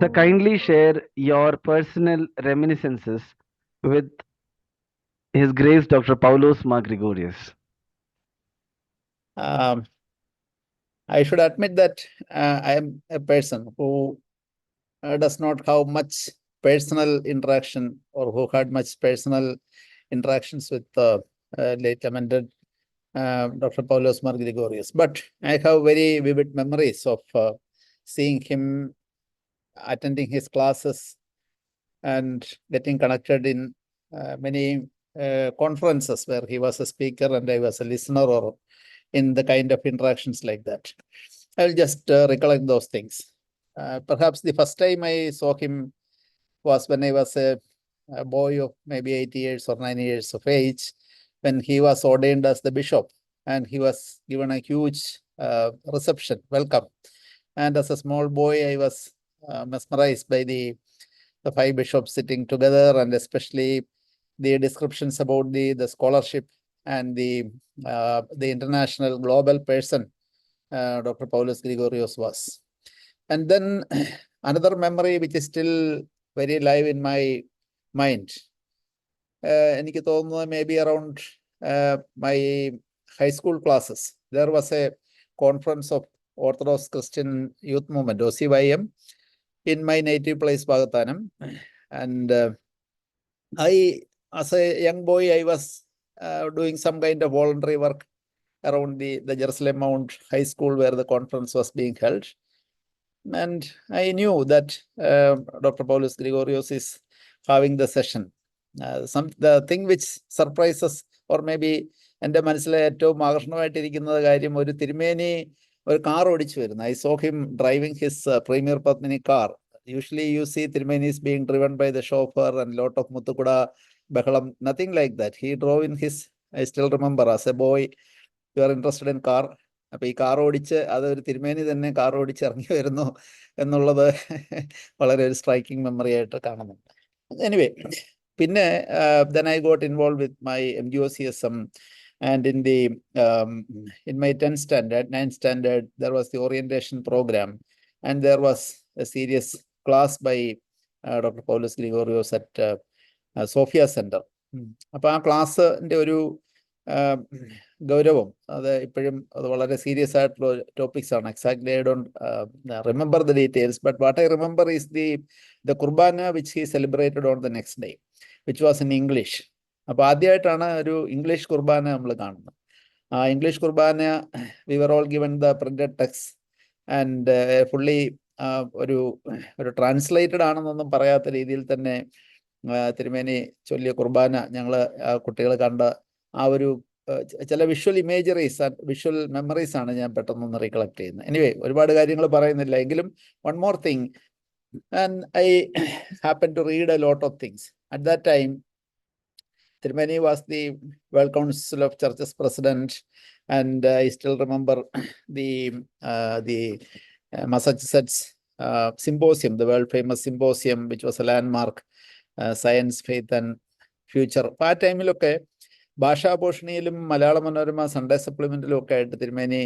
So kindly share your personal reminiscences with His Grace Dr. Paulos Mar Gregorius. Um, I should admit that I am a person who does not have much personal interaction or who had much personal interactions with late lamented Dr. Paulos Mar Gregorius. But I have very vivid memories of seeing him attending his classes and getting connected in many conferences where he was a speaker and I was a listener, or in the kind of interactions like that. I'll just recollect those things. Perhaps the first time I saw him was when I was a boy of maybe 8 years or 9 years of age, when he was ordained as the bishop, and he was given a huge reception, welcome. And as a small boy, I was mesmerized by the 5 bishops sitting together, and especially the descriptions about the scholarship and the international global person Dr. Paulos Gregorios was. And then another memory which is still very live in my mind, എനിക്ക് തോന്നുന്നത് maybe around my high school classes, there was a conference of Orthodox Christian Youth Movement, OCYM, in my native place, Bagatanam. And as a young boy, I was doing some kind of voluntary work around the Jerusalem Mount High School where the conference was being held. And I knew that Dr. Paulos Gregorios is having the session. The thing which surprises, or maybe എൻ്റെ മനസ്സിലെ ഏറ്റവും ആകർഷണമായിട്ടിരിക്കുന്ന കാര്യം, ഒരു തിരുമേനി ഒരു car ഓടിച്ചു വരുന്നു. I saw him driving his Premier Padmini car. Usually you see Tirumenis being driven by the chauffeur and lot of Muthukuda, Bekalam, nothing like that. He drove in his, I still remember as a boy, you are interested in car. അപ്പൊ ഈ car ഓടിച്ച് അതൊരു തിരുമേനി തന്നെ car ഓടിച്ച് ഇറങ്ങി വരുന്നു എന്നുള്ളത് വളരെ ഒരു സ്ട്രൈക്കിംഗ് മെമ്മറി ആയിട്ട് കാണുന്നുണ്ട്. എനിവേ, പിന്നെ then I got involved with my MGOCSM, and in my 10th standard, 9th standard, there was the orientation program, and there was a serious class by Dr. Paulos Gregorios at Sophia Center. അപ്പൊ ആ ക്ലാസ്സിന്റെ ഒരു ഗൗരവം, അത് ഇപ്പോഴും അത് വളരെ serious ആയിട്ടുള്ള ടോപ്പിക്സ് ആണ്. Exactly I don't remember the details, but what I remember is the Qurbana which he celebrated on the next day, which was in English. അപ്പൊ ആദ്യമായിട്ടാണ് ഒരു ഇംഗ്ലീഷ് കുർബാന നമ്മൾ കാണുന്നത്. ആ English Qurbana, we were all given the printed text, and fully ഒരു translated ആണെന്നൊന്നും പറയാത്ത രീതിയിൽ തന്നെ തിരുമേനി ചൊല്ലിയ കുർബാന ഞങ്ങൾ കുട്ടികൾ കണ്ട ആ ഒരു ചില വിഷ്വൽ ഇമേജറീസ്, വിഷ്വൽ മെമ്മറീസ് ആണ് ഞാൻ പെട്ടെന്നൊന്ന് റീകളക്ട് ചെയ്യുന്നത്. എനിവേ, ഒരുപാട് കാര്യങ്ങൾ പറയുന്നില്ല, എങ്കിലും one more thing, and I happen to read a lot of things. At that time Tirumeni was the World Council of Churches president, and I still remember the Massachusetts symposium, the world famous symposium, which was a landmark, science, faith and future. അപ്പൊ ആ ടൈമിലൊക്കെ ഭാഷാഭൂഷണിയിലും Malayala Manorama Sunday സപ്ലിമെന്റിലും ഒക്കെ ആയിട്ട് തിരുമേനി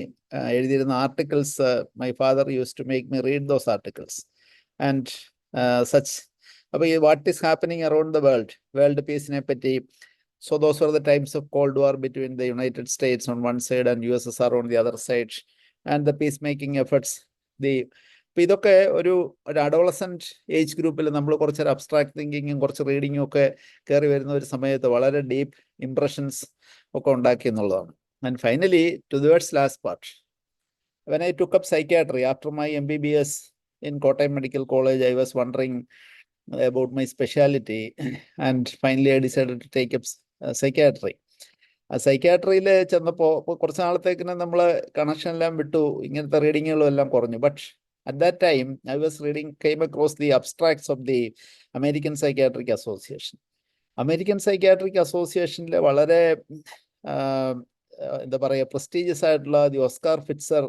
എഴുതിയിരുന്ന articles, my father use to make me read those articles and such. അപ്പൊ ഈ what is happening around the world പീസിനെ പറ്റി. So those were the times of Cold War between the United States on one side and USSR on the other side, and the peacemaking efforts. ഇപ്പൊ ഇതൊക്കെ ഒരു adolescent age ഗ്രൂപ്പിൽ നമ്മൾ കുറച്ചൊരു abstract തിങ്കിങ്ങും കുറച്ച് റീഡിങ്ങും ഒക്കെ കയറി വരുന്ന ഒരു സമയത്ത് വളരെ ഡീപ്പ് ഇംപ്രഷൻസ് ഒക്കെ ഉണ്ടാക്കി എന്നുള്ളതാണ്. And finally, towards last part, when I took up psychiatry after my MBBS in Kottayam Medical College, I was wondering about my specialty, and finally I decided to take up psychiatry. സൈക്യാട്രിയിൽ ചെന്നപ്പോൾ കുറച്ച് നാളത്തേക്കിന് നമ്മൾ connection എല്ലാം വിട്ടു, ഇങ്ങനത്തെ റീഡിങ്ങുകളും എല്ലാം കുറഞ്ഞു. But at that time I was came across the abstracts of the American Psychiatric Association. American Psychiatric Associationലെ വളരെ എന്താ പറയുക, പ്രസ്റ്റീജിയസ് ആയിട്ടുള്ള the Oscar Pfitzer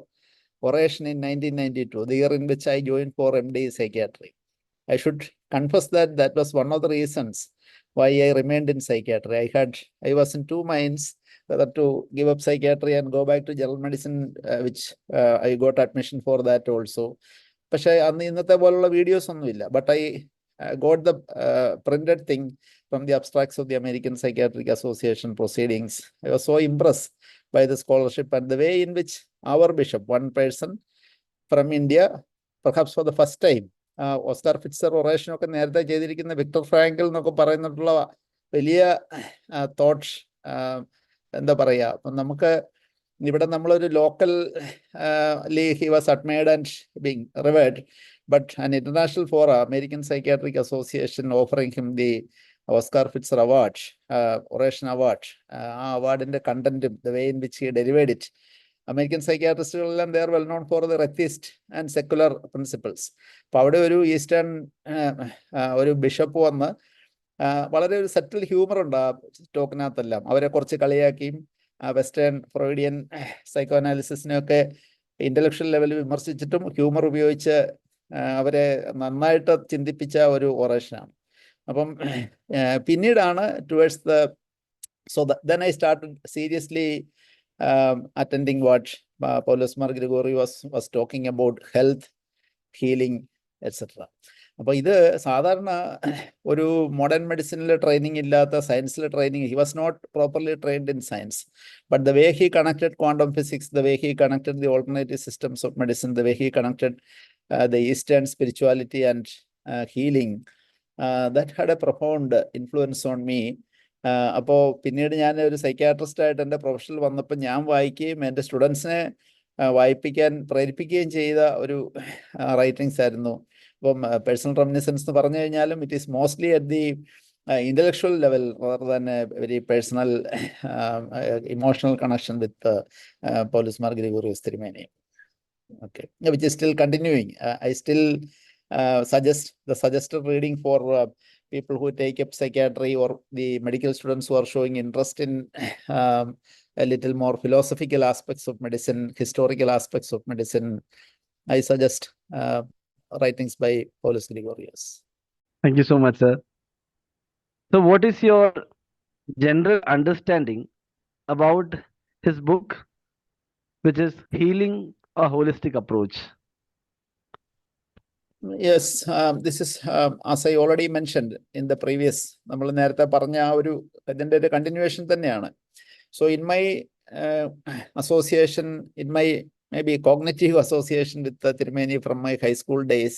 oration in 1992, the year in which I joined for MD Psychiatry. I should confess that was one of the reasons why I remained in psychiatry. I was in two minds whether to give up psychiatry and go back to general medicine, which I got admission for that also. പക്ഷേ അന്ന് ഇന്നത്തെ പോലുള്ള videos ഒന്നുമില്ല. But I got the printed thing from the abstracts of the American psychiatric association proceedings. I was so impressed by the scholarship and the way in which our bishop, one person from India, perhaps for the first time, Oscar Pfister oration ഒക്കെ നേരത്തെ ചെയ്തിരിക്കുന്ന Victor ഫ്രാങ്കിൾ എന്നൊക്കെ പറയുന്നിട്ടുള്ള വലിയ thoughts, എന്താ പറയുക, അപ്പം നമുക്ക് ഇവിടെ നമ്മളൊരു local he was admired and being revered, but an international forum, American psychiatric association offering him the Oscar Pfister award, oration award, ആ അവാർഡിന്റെ കണ്ടന്റും the way in which he delivered it. American സൈക്യാട്രിസ്റ്റുകളെല്ലാം they are well known for the atheist and secular principles. അപ്പോൾ അവിടെ ഒരു eastern ഒരു bishop വന്ന് വളരെ ഒരു സെറ്റിൽ ഹ്യൂമർ ഉണ്ട് ആ ടോക്കിനകത്തെല്ലാം. അവരെ കുറച്ച് കളിയാക്കിയും വെസ്റ്റേൺ ഫ്രോയിഡിയൻ സൈക്കോ അനാലിസിസിനെയൊക്കെ ഇന്റലക്ച്വൽ ലെവലിൽ വിമർശിച്ചിട്ടും ഹ്യൂമർ ഉപയോഗിച്ച് അവരെ നന്നായിട്ട് ചിന്തിപ്പിച്ച ഒരു ഒറേഷനാണ്. അപ്പം പിന്നീടാണ് towards the then I started seriously attending what Paulus Mar Grigori was talking about, health, healing, etc. അപ്പോൾ ഇത് സാധാരണ ഒരു മോഡേൺ മെഡിസിനിൽ ട്രെയിനിങ് ഇല്ലാത്ത, സയൻസിൽ training, he was not properly trained in science, but the way he connected quantum physics, the way he connected the alternative systems of medicine, the way he connected the eastern spirituality and healing, that had a profound influence on me. അപ്പോൾ പിന്നീട് ഞാൻ ഒരു സൈക്യാട്രിസ്റ്റായിട്ട് എൻ്റെ പ്രൊഫഷനിൽ വന്നപ്പോൾ ഞാൻ വായിക്കുകയും എൻ്റെ സ്റ്റുഡൻസിനെ വായിപ്പിക്കാൻ പ്രേരിപ്പിക്കുകയും ചെയ്ത ഒരു റൈറ്റിങ്സ് ആയിരുന്നു. അപ്പം പേഴ്സണൽ റെമിനിസൻസ് എന്ന് പറഞ്ഞു കഴിഞ്ഞാലും it is mostly at the intellectual level rather than a very personal emotional connection with Paulus Mar Grigorius Tirumeni. Okay, which is still continuing. I still suggest the suggested reading for people who take up psychiatry or the medical students who are showing interest in a little more philosophical aspects of medicine, historical aspects of medicine. I suggest writings by Paulus Gregorius. Thank you so much, sir. So what is your general understanding about his book, which is Healing: A Holistic Approach? Yes, this is, as I already mentioned in the previous, നമ്മൾ നേരത്തെ പറഞ്ഞ ആ ഒരു ഇതിൻ്റെ ഒരു continuation തന്നെയാണ്. So in my association, in my maybe cognitive association with Tirumeni from my high school days,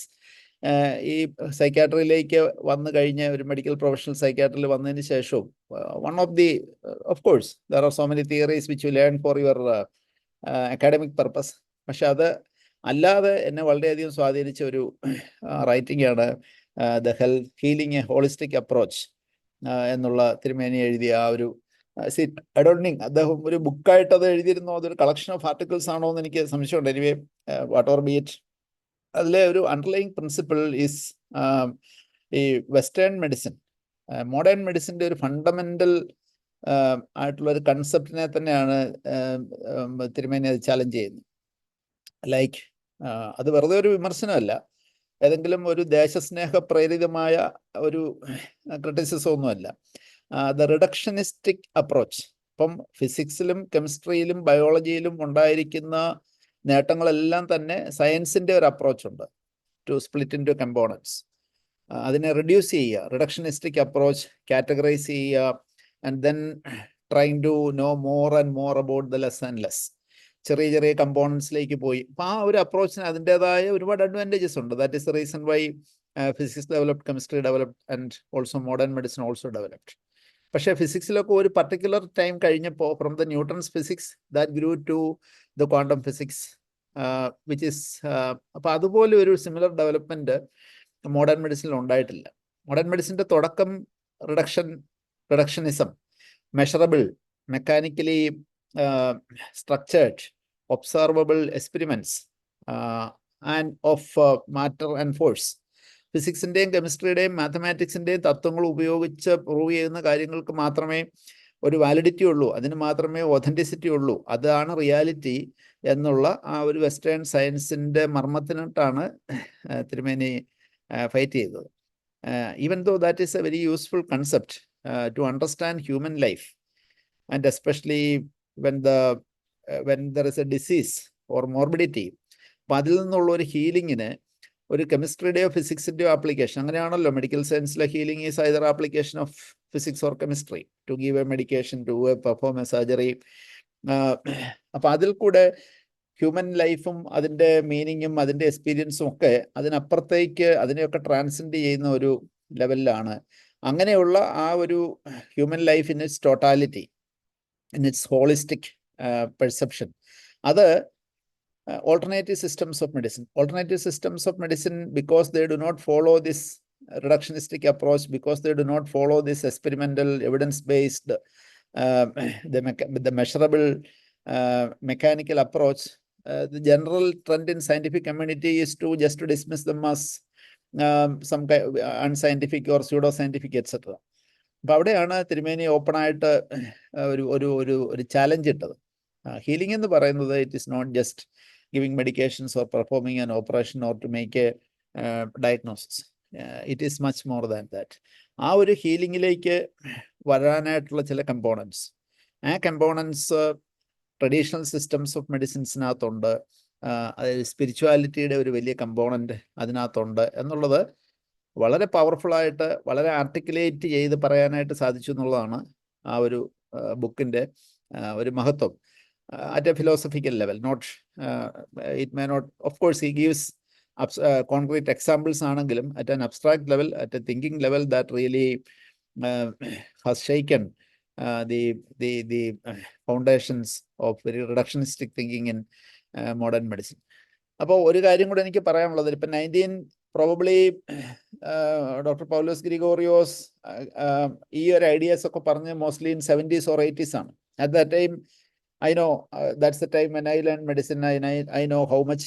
ഈ സൈക്യാട്രിയിലേക്ക് വന്നു കഴിഞ്ഞ ഒരു മെഡിക്കൽ പ്രൊഫഷണൽ സൈക്യാട്രിയിൽ വന്നതിന് ശേഷവും one of the, of course there are so many theories which you learn for your academic purpose, പക്ഷെ അത് അല്ലാതെ എന്നെ വളരെയധികം സ്വാധീനിച്ച ഒരു റൈറ്റിംഗ് ആണ് the healing A holistic approach എന്നുള്ള തിരുമേനി എഴുതിയ ആ ഒരു ഐ ഡോണ്ട് തിങ്ക് അദ്ദേഹം ഒരു ബുക്കായിട്ട് അത് എഴുതിയിരുന്നോ, അതൊരു കളക്ഷൻ ഓഫ് ആർട്ടിക്കിൾസ് ആണോ എന്ന് എനിക്ക് സംശയമുണ്ട്. Anyway what or B it, അതിലെ ഒരു അണ്ടർലൈങ് പ്രിൻസിപ്പിൾ ഈസ് ഈ വെസ്റ്റേൺ മെഡിസിൻ, മോഡേൺ മെഡിസിൻ്റെ ഒരു ഫണ്ടമെൻ്റൽ ആയിട്ടുള്ള ഒരു കൺസെപ്റ്റിനെ തന്നെയാണ് തിരുമേനി അത് ചാലഞ്ച് ചെയ്യുന്നത്. ലൈക്ക് അത് വെറുതെ ഒരു വിമർശനമല്ല, ഏതെങ്കിലും ഒരു ദേശസ്നേഹ പ്രേരിതമായ ഒരു ക്രിറ്റിസിസം ഒന്നുമല്ല. ദ റിഡക്ഷനിസ്റ്റിക് അപ്രോച്ച്, ഇപ്പം ഫിസിക്സിലും കെമിസ്ട്രിയിലും ബയോളജിയിലും ഉണ്ടായിരിക്കുന്ന നേട്ടങ്ങളെല്ലാം തന്നെ സയൻസിൻ്റെ ഒരു അപ്രോച്ചുണ്ട്, to split into components. അതിനെ റിഡ്യൂസ് ചെയ്യുക, റിഡക്ഷനിസ്റ്റിക് അപ്രോച്ച്, കാറ്റഗറൈസ് ചെയ്യുക, and then trying to know more and more about the less and less, ചെറിയ ചെറിയ കമ്പോണൻസിലേക്ക് പോയി. അപ്പം ആ ഒരു അപ്രോച്ചിന് അതിൻ്റെതായ ഒരുപാട് അഡ്വാൻറ്റേജസ് ഉണ്ട്. That is the reason why physics developed, chemistry developed, and also modern medicine also developed. പക്ഷേ ഫിസിക്സിലൊക്കെ ഒരു പർട്ടിക്കുലർ ടൈം കഴിഞ്ഞപ്പോൾ from the Newton's physics that grew to the quantum physics which is, അപ്പോൾ അതുപോലെ ഒരു സിമിലർ ഡെവലപ്മെൻറ്റ് മോഡേൺ മെഡിസിനിൽ ഉണ്ടായിട്ടില്ല. Modern മെഡിസിൻ്റെ തുടക്കം reductionism, measurable, mechanically structured, observable experiments and of matter and force. ഫിസിക്സിൻ്റെയും കെമിസ്ട്രിയുടെയും മാത്തമാറ്റിക്സിൻ്റെയും തത്വങ്ങൾ ഉപയോഗിച്ച് പ്രൂവ് ചെയ്യുന്ന കാര്യങ്ങൾക്ക് മാത്രമേ ഒരു വാലിഡിറ്റി ഉള്ളൂ, അതിന് മാത്രമേ ഒതൻറ്റിസിറ്റി ഉള്ളൂ, അതാണ് റിയാലിറ്റി എന്നുള്ള ആ ഒരു വെസ്റ്റേൺ സയൻസിൻ്റെ മർമ്മത്തിനിട്ടാണ് തിരുമേനി ഫൈറ്റ് ചെയ്തത്. Even though that is a very useful concept to understand human life, and especially when there is a disease or morbidity, അപ്പം അതിൽ നിന്നുള്ള ഒരു ഹീലിങ്ങിന് ഒരു കെമിസ്ട്രിയുടെയോ ഫിസിക്സിൻ്റെയോ ആപ്ലിക്കേഷൻ, അങ്ങനെയാണല്ലോ മെഡിക്കൽ സയൻസിലെ healing is either application of physics or chemistry to give a medication, to perform a surgery. അപ്പം അതിൽ കൂടെ ഹ്യൂമൻ ലൈഫും അതിൻ്റെ മീനിങ്ങും അതിൻ്റെ എക്സ്പീരിയൻസും ഒക്കെ അതിനപ്പുറത്തേക്ക് അതിനെയൊക്കെ ട്രാൻസെൻഡ് ചെയ്യുന്ന ഒരു ലെവലിലാണ്. അങ്ങനെയുള്ള ആ ഒരു human life in its totality, in its holistic perception, അത് alternative systems of medicine. Alternative systems of medicine, because they do not follow this reductionistic approach, because they do not follow this experimental, evidence-based, the measurable, mechanical approach. The general trend in scientific community is to just to dismiss them as some unscientific or pseudo-scientific, etc. അപ്പം അവിടെയാണ് തിരുമേനി ഓപ്പണായിട്ട് ഒരു challenge ഇട്ടത്. Healing എന്ന് പറയുന്നത് it is not just giving medications or performing an operation or to make a diagnosis. It is much more than that. ആ ഒരു ഹീലിംഗിലേക്ക് വരാനായിട്ടുള്ള ചില കമ്പോണൻസ്, ആ കമ്പോണൻസ് ട്രഡീഷണൽ സിസ്റ്റംസ് ഓഫ് മെഡിസിൻസിനകത്തുണ്ട്. അതായത് സ്പിരിച്വാലിറ്റിയുടെ ഒരു വലിയ കമ്പോണൻറ്റ് അതിനകത്തുണ്ട് എന്നുള്ളത് വളരെ പവർഫുള്ളായിട്ട് വളരെ ആർട്ടിക്കുലേറ്റ് ചെയ്ത് പറയാനായിട്ട് സാധിച്ചു എന്നുള്ളതാണ് ആ ഒരു ബുക്കിൻ്റെ ഒരു മഹത്വം. At a philosophical level, not it may not, of course he gives concrete examples anangilum, at an abstract level, at a thinking level, that really has shaken the foundations of very reductionistic thinking in modern medicine. അപ്പോൾ ഒരു കാര്യം കൂടെ എനിക്ക് പറയാനുള്ളത്, ഇപ്പം probably doctor പൗലോസ് ഗ്രിഗോറിയോസ് ഈ ഒരു ideas ഒക്കെ പറഞ്ഞ് mostly in 70s or 80s ആണ്. At that time I know that's the time when I learned medicine. I know how much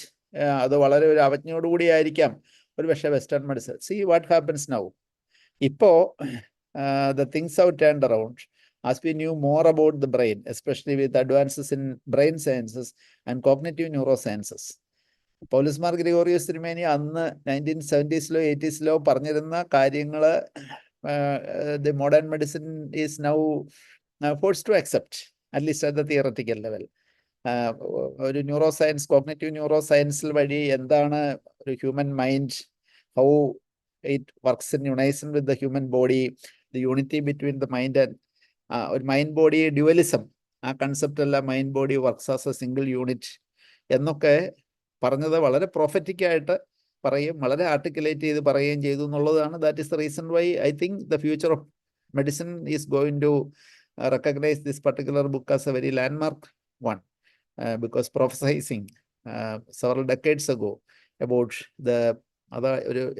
അത് വളരെ ഒരു അവജ്ഞയോടുകൂടി ആയിരിക്കാം ഒരു പക്ഷേ western medicine. See what happens now. ഇപ്പോൾ the things have turned around as we knew more about the brain, especially with advances in brain sciences and cognitive neurosciences. പൗലോസ് മാർ ഗ്രിഗോറിയോസ് തിരുമേനി അന്ന് 1970s 80s പറഞ്ഞിരുന്ന കാര്യങ്ങൾ the modern medicine is now forced to accept, at least at the theoretical level. ഒരു neuroscience, cognitive ന്യൂറോ സയൻസിൽ വഴി എന്താണ് ഒരു human mind, how it works in unison with the human body, the unity between the mind and ഒരു mind body dualism, ആ concept അല്ല mind body works as a single unit എന്നൊക്കെ പറഞ്ഞത് വളരെ പ്രൊഫറ്റിക്കായിട്ട് പറയും, വളരെ ആർട്ടിക്കുലേറ്റ് ചെയ്ത് പറയുകയും ചെയ്തു എന്നുള്ളതാണ്. That is the reason why I think the future of medicine is going to recognize this particular book as a very landmark one, because prophesizing several decades ago about the other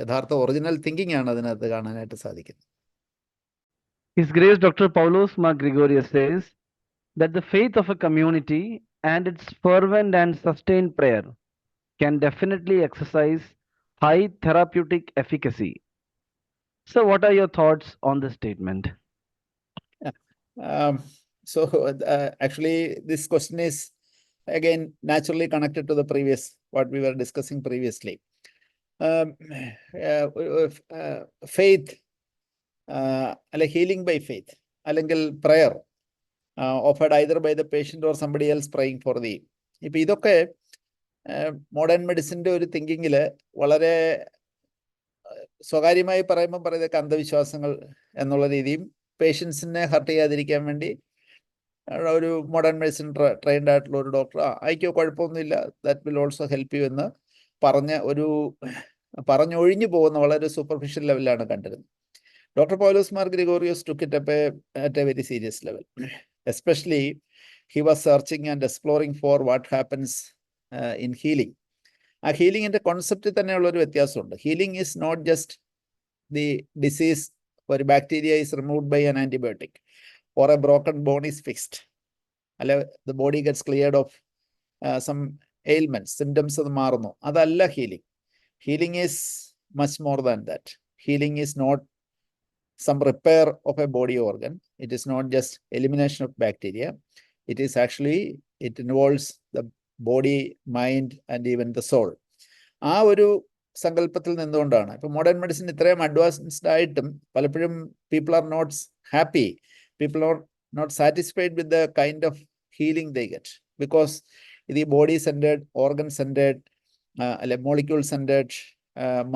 യഥാർത്ഥ original thinking ആണ് അതിനകത്ത് കാണാനായിട്ട് സാധിക്കുന്നത്. His Grace Dr. Paulos Mark Gregorius says that the faith of a community and its fervent and sustained prayer can definitely exercise high therapeutic efficacy. So what are your thoughts on this statement? So actually this question is again naturally connected to the previous, what we were discussing previously. Faith, healing by faith, അല്ലെങ്കിൽ prayer offered either by the patient or somebody else praying for thee. ഇപ്പം ഇതൊക്കെ modern മെഡിസിൻ്റെ ഒരു തിങ്കിങ്ങിൽ വളരെ സ്വകാര്യമായി പറയുമ്പോൾ പറയുന്നതൊക്കെ അന്ധവിശ്വാസങ്ങൾ എന്നുള്ള രീതിയും പേഷ്യൻസിനെ ഹർട്ട് ചെയ്യാതിരിക്കാൻ വേണ്ടി ഒരു മോഡേൺ മെഡിസിൻ ട്രെയിൻഡ് ആയിട്ടുള്ള ഒരു ഡോക്ടർ അയക്കോ കുഴപ്പമൊന്നുമില്ല, that will also help you എന്ന് പറഞ്ഞൊഴിഞ്ഞു പോകുന്ന വളരെ സൂപ്പർഫിഷ്യൽ ലെവലിലാണ് കണ്ടിരുന്നത്. Doctor Paulos Mar Gregorios took it up at a very serious level. Especially he was searching and exploring for what happens in healing. ആ ഹീലിങ്ങിൻ്റെ കോൺസെപ്റ്റിൽ തന്നെയുള്ളൊരു വ്യത്യാസമുണ്ട്. Healing is not just the disease, ഒരു bacteria is removed by an antibiotic or a broken bone is fixed, the body gets cleared of some ailments, symptoms അത് മാറുന്നു. അതല്ല healing. Healing is much more than that. Healing is not some repair of a body organ. It is not just elimination of bacteria. It is actually, it involves the body, mind and even the soul. ആ ഒരു സങ്കല്പത്തിൽ നിന്നുകൊണ്ടാണ് ഇപ്പം modern medicine ഇത്രയും advanced ആയിട്ടും പലപ്പോഴും people are not happy, people are not satisfied with the kind of healing they get, because the body centered, organ centered, molecule centered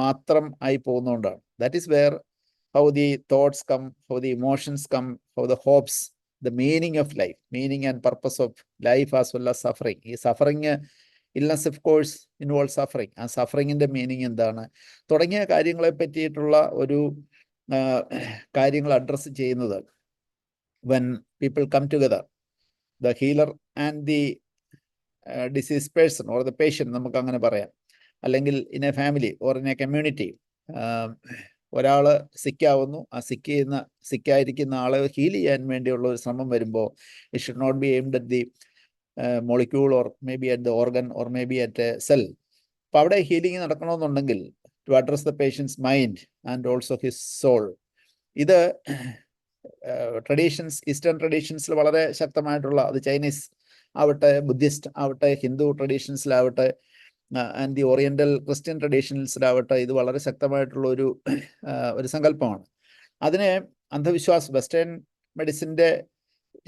മാത്രം ആയി പോകുന്നതുകൊണ്ടാണ്. That is where how the thoughts come, how the emotions come, how the hopes, the meaning of life, meaning and purpose of life as well as suffering. ഈ suffering, illness of course involve suffering. ആ സഫറിങ്ങിൻ്റെ meaning എന്താണ് തുടങ്ങിയ കാര്യങ്ങളെ പറ്റിയിട്ടുള്ള ഒരു കാര്യങ്ങൾ address ചെയ്യുന്നത് when people come together, the healer and the diseased person or the patient, നമുക്ക് അങ്ങനെ പറയാം, അല്ലെങ്കിൽ in A family or in A community. ഒരാൾ സിക്കാവുന്നു, ആ സിക്കായിരിക്കുന്ന ആളെ ഹീൽ ചെയ്യാൻ വേണ്ടിയുള്ള ഒരു ശ്രമം വരുമ്പോൾ it should not be aimed at the molecule or may be at the organ or may be at a cell. അപ്പോൾ അവിടെ ഹീലിംഗ് നടക്കണമെന്നുണ്ടെങ്കിൽ to address the patient's mind and also his soul. ഇത് traditions, eastern ട്രഡീഷൻസിൽ വളരെ ശക്തമായിട്ടുള്ള, അത് Chinese ആവട്ടെ, Buddhist ആവട്ടെ, ഹിന്ദു ട്രഡീഷൻസിലാവട്ടെ, ആൻഡ് ദി ഓറിയന്റൽ ക്രിസ്ത്യൻ ട്രഡീഷൻസിലാവട്ടെ, ഇത് വളരെ ശക്തമായിട്ടുള്ള ഒരു സങ്കല്പമാണ്. അതിനെ അന്ധവിശ്വാസം, വെസ്റ്റേൺ മെഡിസിൻ്റെ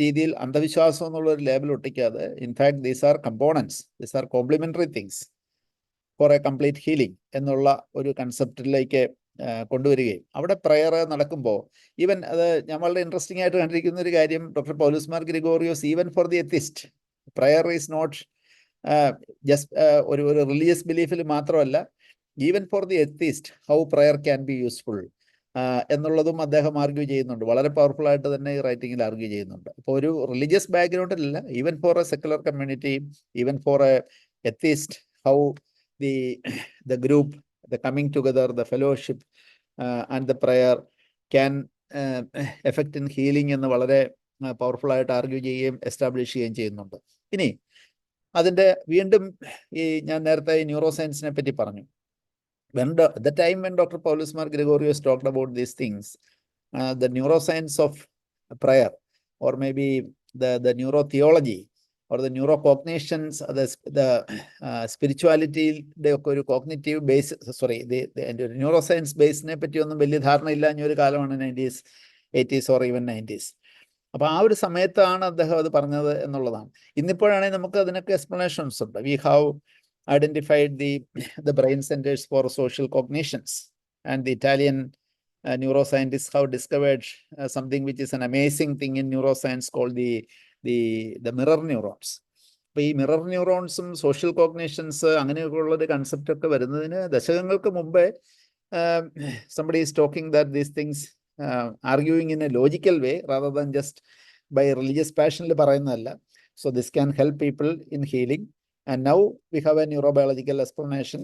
രീതിയിൽ അന്ധവിശ്വാസം എന്നുള്ള ഒരു ലേബൽ ഒട്ടിക്കാതെ, in fact these are components, these are complementary things for a complete healing എന്നുള്ള ഒരു കൺസെപ്റ്റിലേക്ക് കൊണ്ടുവരികയും അവിടെ പ്രയർ നടക്കുമ്പോൾ ഈവൻ അത് ഞാൻ വളരെ ഇൻട്രസ്റ്റിംഗ് ആയിട്ട് കണ്ടിരിക്കുന്ന ഒരു കാര്യം, doctor Paulos Mar Gregorios even for the atheist prayer is not just ഒരു റിലീജിയസ് ബിലീഫിൽ മാത്രമല്ല, even for the atheist how prayer can be useful എന്നുള്ളതും അദ്ദേഹം ആർഗ്യൂ ചെയ്യുന്നുണ്ട്. വളരെ പവർഫുൾ ആയിട്ട് തന്നെ ഈ റൈറ്റിങ്ങിൽ ആർഗ്യൂ ചെയ്യുന്നുണ്ട്. അപ്പോൾ ഒരു റിലീജിയസ് ബാക്ക്ഗ്രൗണ്ടിലല്ല, even for a secular community, even for a atheist, how the group, the coming together, the fellowship and the prayer can effect in healing എന്ന് വളരെ പവർഫുൾ ആയിട്ട് ആർഗ്യൂ ചെയ്യുകയും എസ്റ്റാബ്ലിഷ് ചെയ്യുകയും ചെയ്യുന്നുണ്ട്. ഇനി അതിൻ്റെ വീണ്ടും ഞാൻ നേരത്തെ ന്യൂറോ സയൻസിനെ പറ്റി പറഞ്ഞു. The time when Dr. Paulus Mar Gregorius talked about these things, the neuroscience of prayer or maybe the neurotheology or the neurocognitions, the spirituality ഒക്കെ ഒരു cognitive base, sorry neuroscience ബേസിനെ പറ്റിയൊന്നും വലിയ ധാരണയില്ല ഒരു കാലമാണ് 90s, 80s or even 90s. അപ്പോൾ ആ ഒരു സമയത്താണ് അദ്ദേഹം അത് പറഞ്ഞത് എന്നുള്ളതാണ്. ഇന്നിപ്പോഴാണെങ്കിൽ നമുക്ക് അതിനൊക്കെ എക്സ്പ്ലനേഷൻസ് ഉണ്ട്. We have identified the brain centers for social cognitions, and the Italian neuroscientists have discovered something which is an amazing thing in neuroscience called the mirror neurons. അപ്പോൾ ഈ മിറർ ന്യൂറോൺസും സോഷ്യൽ കോഗ്നിഷൻസ് അങ്ങനെയൊക്കെയുള്ളൊരു കൺസെപ്റ്റ് ഒക്കെ വരുന്നതിന് ദശകങ്ങൾക്ക് മുമ്പേ somebody is talking that these things arguing in a logical way rather than just by religious passion പറയുന്നതല്ല. So this can help people in healing. And now we have a neurobiological explanation,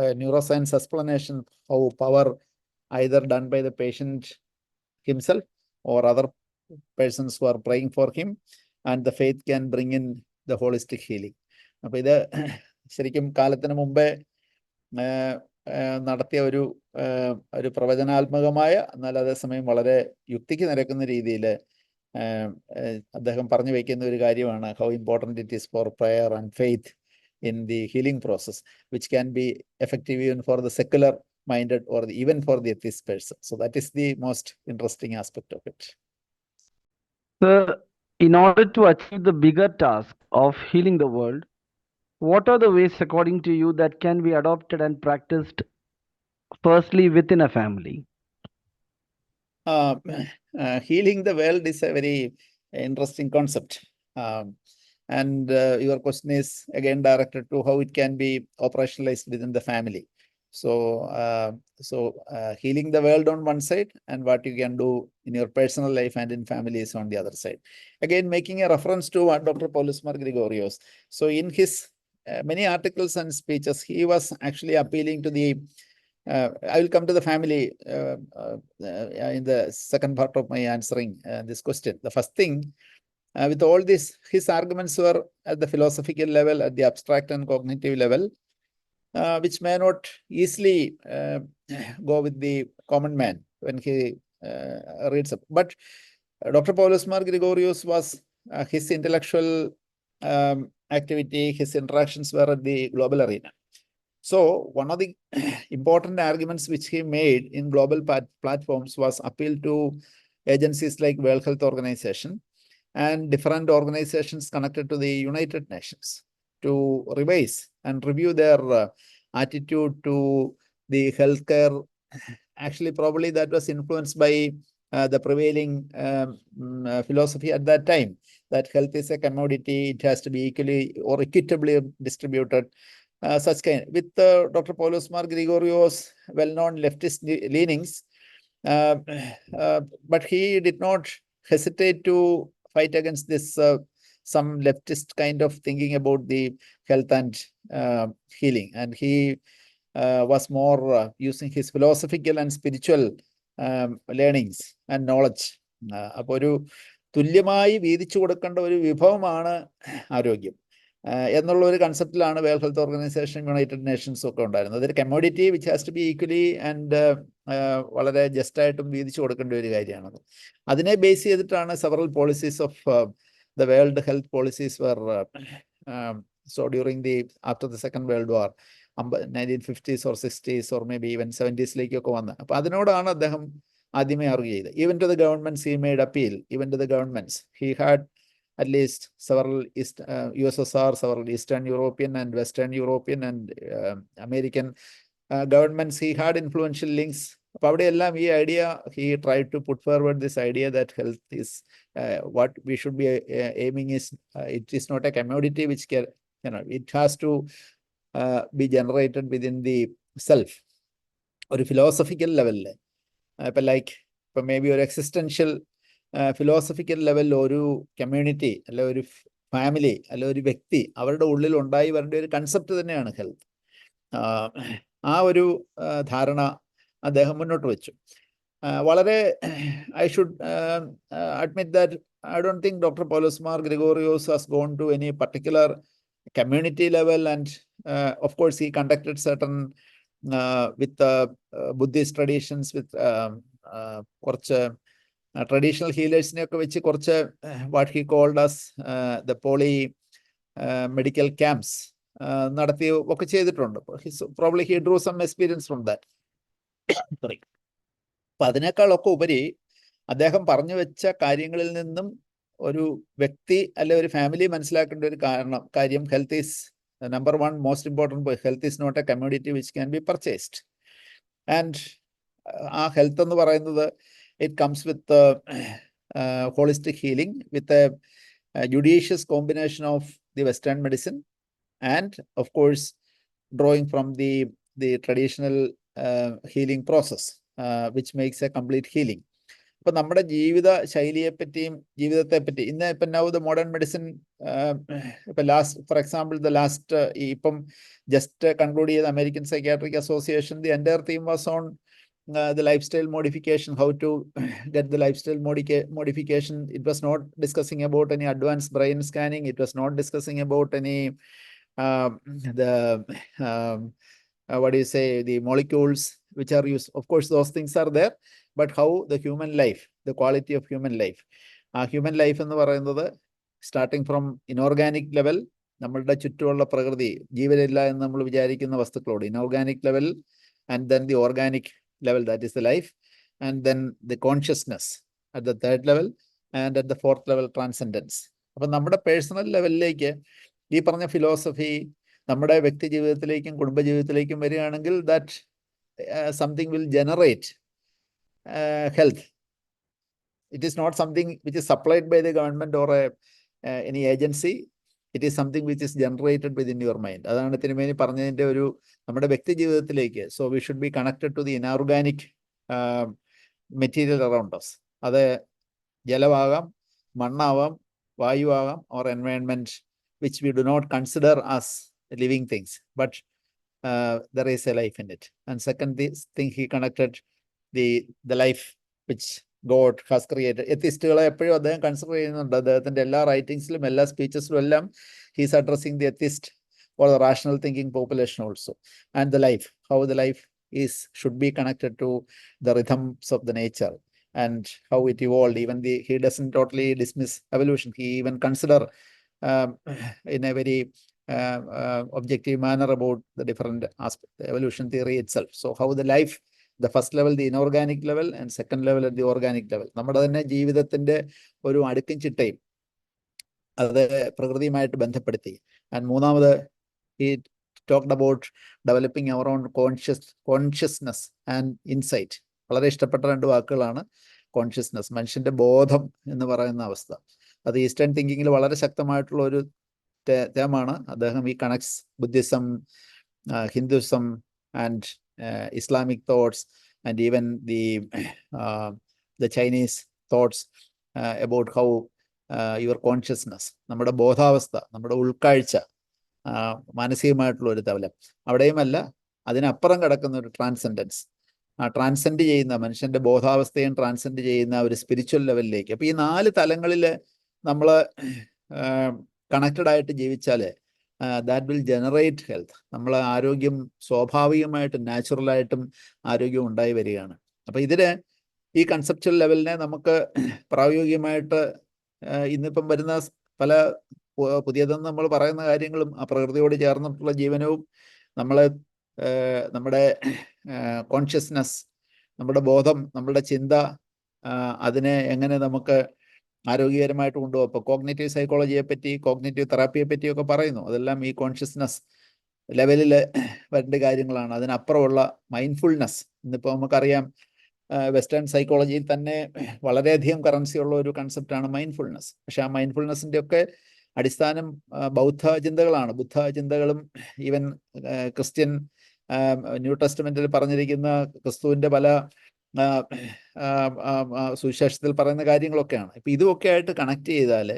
a neuroscience explanation how power either done by the patient himself or other persons who are praying for him, and the faith can bring in the holistic healing. അപ്പോൾ ഇത് ശരിക്കും കാലത്തിന് മുമ്പേ നടത്തിയ ഒരു പ്രവചനാത്മകമായ എന്നാൽ അതേസമയം വളരെ യുക്തിക്ക് നിരക്കുന്ന രീതിയിൽ അദ്ദേഹം പറഞ്ഞു വയ്ക്കുന്ന ഒരു കാര്യമാണ് how important it is for prayer and faith in the healing process, which can be effective even for the secular minded or even for the atheist person. So that is the most interesting aspect of it. So, in order to achieve the bigger task of healing the world, what are the ways, according to you, that can be adopted and practiced firstly within a family? Healing the world is a very interesting concept. And your question is again directed to how it can be operationalized within the family. So healing the world on one side and what you can do in your personal life and in families on the other side. Again, making a reference to what Dr. Paulus Mar Gregorios. So in his many articles and speeches, he was actually appealing to the I will come to the family in the second part of my answering this question. The first thing, with all this, his arguments were at the philosophical level, at the abstract and cognitive level, which may not easily go with the common man when he reads up. But Dr. Paulus Mar Gregorius was his intellectual activity, his interactions were at the global arena. So one of the important arguments which he made in global platforms was appeal to agencies like World Health Organization and different organizations connected to the United Nations to revise and review their attitude to the healthcare. Actually, probably that was influenced by the prevailing philosophy at that time, that health is a commodity, it has to be equally or equitably distributed. Such kind, with Dr. Paulos Mar Gregorios' well-known leftist leanings, but he did not hesitate to fight against this some leftist kind of thinking about the health and healing, and he was more using his philosophical and spiritual learnings and knowledge. അപ്പോൾ ഒരു തുല്യമായി വീതിച്ചു കൊടുക്കേണ്ട ഒരു വിഭവമാണ് ആരോഗ്യം എന്നുള്ള ഒരു കൺസെപ്റ്റിലാണ് World Health Organization, United Nations ഒക്കെ ഉണ്ടായിരുന്നത്. അതൊരു commodity which has to be equally and വളരെ ജസ്റ്റായിട്ടും വീതിച്ചു കൊടുക്കേണ്ട ഒരു കാര്യമാണത്. അതിനെ ബേസ് ചെയ്തിട്ടാണ് several policies of the world health policies were so during the after the Second World War, 1950s or 60s or maybe even 70s ലേക്കൊക്കെ വന്ന്. അപ്പോൾ അതിനോടാണ് അദ്ദേഹം ആദ്യമേ ആർഗ്യൂ ചെയ്തത്. Even to the governments he made appeal, even to the governments. He had at least several USSR, several Eastern European and Western European and American governments. He had influential links. അപ്പോൾ അവിടെയെല്ലാം ഈ idea, he tried to put forward this idea that health is what we should be aiming is, it is not a commodity which can, it has to be generated within the self. ഒരു philosophical ലെവലിൽ ഇപ്പം like ഇപ്പം may be ഒരു existential philosophical ലെവലിൽ ഒരു community അല്ലെ ഒരു family അല്ലെ ഒരു വ്യക്തി അവരുടെ ഉള്ളിൽ ഉണ്ടായി വരേണ്ട ഒരു കൺസെപ്റ്റ് തന്നെയാണ് ഹെൽത്ത്. ആ ഒരു ധാരണ അദ്ദേഹം മുന്നോട്ട് വെച്ചു. വളരെ I should admit that I don't think Dr. Paulos Mar Gregorios has gone to any particular community level, and of course he conducted certain with Buddhist traditions, with കുറച്ച് ട്രഡീഷണൽ ഹീലേഴ്സിനെയൊക്കെ വെച്ച് കുറച്ച് what he called as the poly medical camps നടത്തി ഒക്കെ ചെയ്തിട്ടുണ്ട്. Probably he drew some experience from that. Sorry. അപ്പം അതിനേക്കാളൊക്കെ ഉപരി അദ്ദേഹം പറഞ്ഞു വെച്ച കാര്യങ്ങളിൽ നിന്നും ഒരു വ്യക്തി അല്ലെ ഒരു ഫാമിലി മനസ്സിലാക്കേണ്ട ഒരു കാര്യം, health is number one most important. Health is not a community which can be purchased. And ആ ഹെൽത്ത് എന്ന് പറയുന്നത് it comes with holistic healing, with a judicious combination of the western medicine and of course drawing from the traditional healing process, which makes a complete healing. ഇപ്പം നമ്മുടെ ജീവിത ശൈലിയെപ്പറ്റിയും ജീവിതത്തെപ്പറ്റി ഇപ്പം now the modern medicine, ഇപ്പം for example ഇപ്പം just conclude ചെയ്ത American psychiatric association, the entire theme was on the lifestyle modification, how to get the lifestyle modification. It was not discussing about any advanced brain scanning. It was not discussing about any what do you say, the molecules which are used. Of course those things are there, but how the human life, the quality of human life, human life എന്ന് പറയുന്നത് starting from inorganic level, നമ്മളുടെ ചുറ്റുമുള്ള പ്രകൃതി, ജീവനില്ല എന്ന് നമ്മൾ വിചാരിക്കുന്ന വസ്തുക്കളോട് inorganic level, and then the organic level, that is the life, and then the consciousness at the third level, and at the fourth level transcendence. അപ്പം നമ്മുടെ പേഴ്സണൽ ലെവലിലേക്ക് ഈ പറഞ്ഞ ഫിലോസഫി നമ്മുടെ വ്യക്തി ജീവിതത്തിലേക്കും കുടുംബജീവിതത്തിലേക്കും വരികയാണെങ്കിൽ that something will generate health. It is not something which is supplied by the government or any agency. It is something which is generated within your mind. അതാണ് തിരുമേനി പറഞ്ഞതിൻ്റെ ഒരു നമ്മുടെ വ്യക്തി ജീവിതത്തിലേക്ക്. So we should be connected to the inorganic material around us. അത് ജലമാകാം, മണ്ണാവാം, വായുവാകാം, or environment which we do not consider as living things, but there is a life in it. And second thing, he connected the life which God has created. എത്തിസ്റ്റുകളെ എപ്പോഴും അദ്ദേഹം consider ചെയ്യുന്നുണ്ട്. അദ്ദേഹത്തിൻ്റെ എല്ലാ റൈറ്റിംഗ്സിലും എല്ലാ സ്പീച്ചസിലും എല്ലാം he's addressing the atheist or the rational thinking population also. And the life, how the life should be connected to the rhythms of the nature and how it evolved. Even he doesn't totally dismiss evolution. He even consider in a very objective manner about the different aspects, the evolution theory itself. So how the life, the first level, the inorganic level, and second level at the organic level. നമ്മുടെ തന്നെ ജീവിതത്തിൻ്റെ ഒരു അടുക്കും ചിട്ടയും അത് പ്രകൃതിയുമായിട്ട് ബന്ധപ്പെടുത്തി. And മൂന്നാമത് he talked about developing our own consciousness and insight. വളരെ ഇഷ്ടപ്പെട്ട രണ്ട് വാക്കുകളാണ് കോൺഷ്യസ്നസ്, മനുഷ്യന്റെ ബോധം എന്ന് പറയുന്ന അവസ്ഥ. അത് ഈസ്റ്റേൺ തിങ്കിങ്ങിൽ വളരെ ശക്തമായിട്ടുള്ള ഒരു തേമാണ്. അദ്ദേഹം ഈ connects Buddhism, Hinduism and Islamic thoughts and even the Chinese thoughts about how your consciousness, നമ്മുടെ ബോധാവസ്ഥ, നമ്മുടെ ഉൾക്കാഴ്ച, മാനസികമായിട്ടുള്ള ഒരു തലം, അവിടെയുമല്ല അതിനപ്പുറം കിടക്കുന്ന ഒരു ട്രാൻസെൻഡൻസ്, ട്രാൻസെൻഡ് ചെയ്യുന്ന മനുഷ്യന്റെ ബോധാവസ്ഥയും ട്രാൻസെൻഡ് ചെയ്യുന്ന ഒരു സ്പിരിച്വൽ ലെവലിലേക്ക്. അപ്പോൾ ഈ 4 തലങ്ങളിൽ നമ്മൾ കണക്റ്റഡ് ആയിട്ട് ജീവിച്ചാൽ ദാറ്റ് വിൽ ജനറേറ്റ് ഹെൽത്ത്. നമ്മളെ ആരോഗ്യം സ്വാഭാവികമായിട്ടും നാച്ചുറലായിട്ടും ആരോഗ്യം ഉണ്ടായി വരികയാണ്. അപ്പോൾ ഇതിന് ഈ കൺസെപ്ച്വൽ ലെവലിനെ നമുക്ക് പ്രായോഗികമായിട്ട് ഇന്നിപ്പം വരുന്ന പല പുതിയതെന്ന് നമ്മൾ പറയുന്ന കാര്യങ്ങളും ആ പ്രകൃതിയോട് ചേർന്നിട്ടുള്ള ജീവനവും നമ്മുടെ കോൺഷ്യസ്നസ്, നമ്മുടെ ബോധം, നമ്മുടെ ചിന്ത, അതിനെ എങ്ങനെ നമുക്ക് ആരോഗ്യകരമായിട്ട് കൊണ്ടുപോകും. ഇപ്പോൾ കോഗ്നേറ്റീവ് സൈക്കോളജിയെ പറ്റി, കോഗ്നേറ്റീവ് തെറാപ്പിയെ പറ്റിയൊക്കെ പറയുന്നു. അതെല്ലാം ഈ കോൺഷ്യസ്നസ് ലെവലിൽ വരേണ്ട കാര്യങ്ങളാണ്. അതിനപ്പുറമുള്ള മൈൻഡ്ഫുൾനെസ്, ഇന്നിപ്പോൾ നമുക്കറിയാം വെസ്റ്റേൺ സൈക്കോളജിയിൽ തന്നെ വളരെയധികം കറൻസി ഉള്ള ഒരു കൺസെപ്റ്റാണ് മൈൻഡ്ഫുൾനെസ്. പക്ഷെ ആ മൈൻഡ്ഫുൾനെസ്സിൻ്റെ ഒക്കെ അടിസ്ഥാനം ബൗദ്ധ ചിന്തകളാണ്. ബുദ്ധ ചിന്തകളും ഈവൻ ക്രിസ്ത്യൻ ന്യൂ ടെസ്റ്റ്മെന്റിൽ പറഞ്ഞിരിക്കുന്ന ക്രിസ്തുവിൻ്റെ പല സുവിശേഷത്തിൽ പറയുന്ന കാര്യങ്ങളൊക്കെയാണ്. ഇപ്പം ഇതുമൊക്കെ ആയിട്ട് കണക്ട് ചെയ്താൽ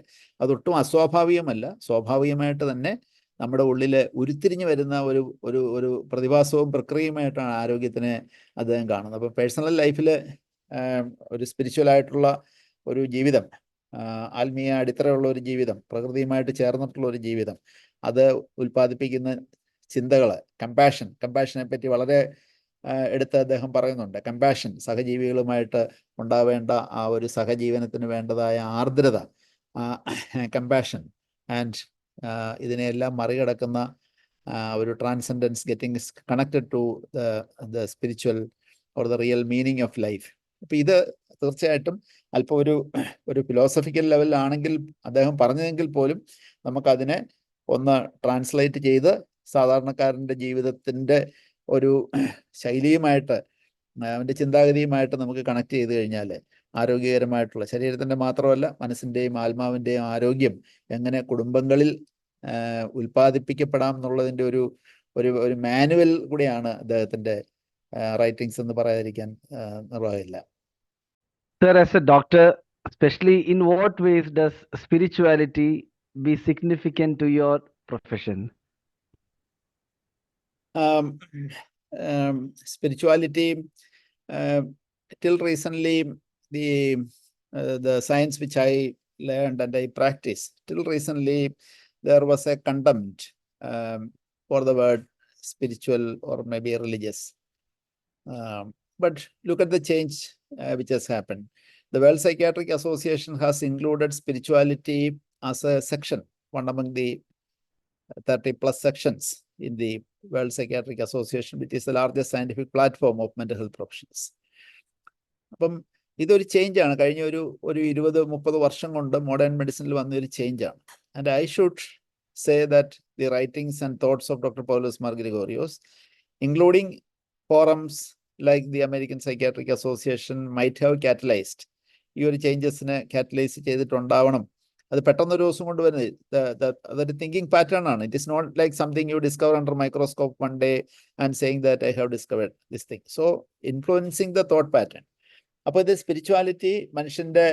അതൊട്ടും അസ്വാഭാവികമല്ല, സ്വാഭാവികമായിട്ട് തന്നെ നമ്മുടെ ഉള്ളിൽ ഉരുത്തിരിഞ്ഞു വരുന്ന ഒരു പ്രതിഭാസവും പ്രക്രിയയുമായിട്ടാണ് ആരോഗ്യത്തിനെ അദ്ദേഹം കാണുന്നത്. അപ്പോൾ പേഴ്സണൽ ലൈഫിൽ ഒരു സ്പിരിച്വൽ ആയിട്ടുള്ള ഒരു ജീവിതം, ആത്മീയ അടിത്തറയുള്ള ഒരു ജീവിതം, പ്രകൃതിയുമായിട്ട് ചേർന്നിട്ടുള്ള ഒരു ജീവിതം, അത് ഉൽപ്പാദിപ്പിക്കുന്ന ചിന്തകൾ, കമ്പാഷനെ പറ്റി വളരെ എടുത്ത് അദ്ദേഹം പറയുന്നുണ്ട്. കമ്പാഷൻ, സഹജീവികളുമായിട്ട് ഉണ്ടാവേണ്ട ആ ഒരു സഹജീവനത്തിന് വേണ്ടതായ ആർദ്രത, കമ്പാഷൻ ആൻഡ് ഇതിനെല്ലാം മറികടക്കുന്ന ഒരു transcendence, getting connected to the spiritual or the real meaning of life. അപ്പം ഇത് തീർച്ചയായിട്ടും അല്പം ഒരു ഫിലോസഫിക്കൽ ലെവലിലാണെങ്കിൽ അദ്ദേഹം പറഞ്ഞതെങ്കിൽ പോലും നമുക്കതിനെ ഒന്ന് ട്രാൻസ്ലേറ്റ് ചെയ്ത് സാധാരണക്കാരൻ്റെ ജീവിതത്തിൻ്റെ ഒരു ശൈലിയുമായിട്ട്, അവൻ്റെ ചിന്താഗതിയുമായിട്ട് നമുക്ക് കണക്ട് ചെയ്ത് കഴിഞ്ഞാൽ ആരോഗ്യകരമായിട്ടുള്ള ശരീരത്തിൻ്റെ മാത്രമല്ല മനസ്സിൻ്റെയും ആത്മാവിൻ്റെയും ആരോഗ്യം എങ്ങനെ കുടുംബങ്ങളിൽ ഉൽപ്പാദിപ്പിക്കപ്പെടാം എന്നുള്ളതിൻ്റെ ഒരു മാനുവൽ കൂടിയാണ് അദ്ദേഹത്തിൻ്റെ റൈറ്റിങ്സ് എന്ന് പറയാതിരിക്കാൻ നിർവാഹമില്ല. Sir, as a doctor, especially in what ways does spirituality be significant to your profession? Spirituality, till recently, the science which I learned and I practiced, till recently there was a contempt for the word spiritual or maybe religious. But look at the change which has happened. The World Psychiatric Association has included spirituality as a section, one among the 30 plus sections in the World Psychiatric Association, which is the largest scientific platform of mental health professionals. അപ്പം ഇതൊരു ചേഞ്ചാണ്. കഴിഞ്ഞ ഒരു 20-30 വർഷം കൊണ്ട് modern മെഡിസിനിൽ വന്നൊരു ചേഞ്ചാണ്. And I should say that the writings and thoughts of doctor Paulos Mar Gregorios, including forums like the American psychiatric Association, might have catalysed, ഈ ഒരു ചേഞ്ചസിനെ കാറ്റലൈസ് ചെയ്തിട്ടുണ്ടാവണം. അത് പെട്ടെന്നൊരു ദിവസം കൊണ്ട് വരുന്നത് അതൊരു തിങ്കിങ് പാറ്റേൺ ആണ്. It is not like something you discover under microscope one day and saying that I have discovered this thing. So influencing the thought pattern. അപ്പോൾ ഇത് സ്പിരിച്വാലിറ്റി മനുഷ്യൻ്റെ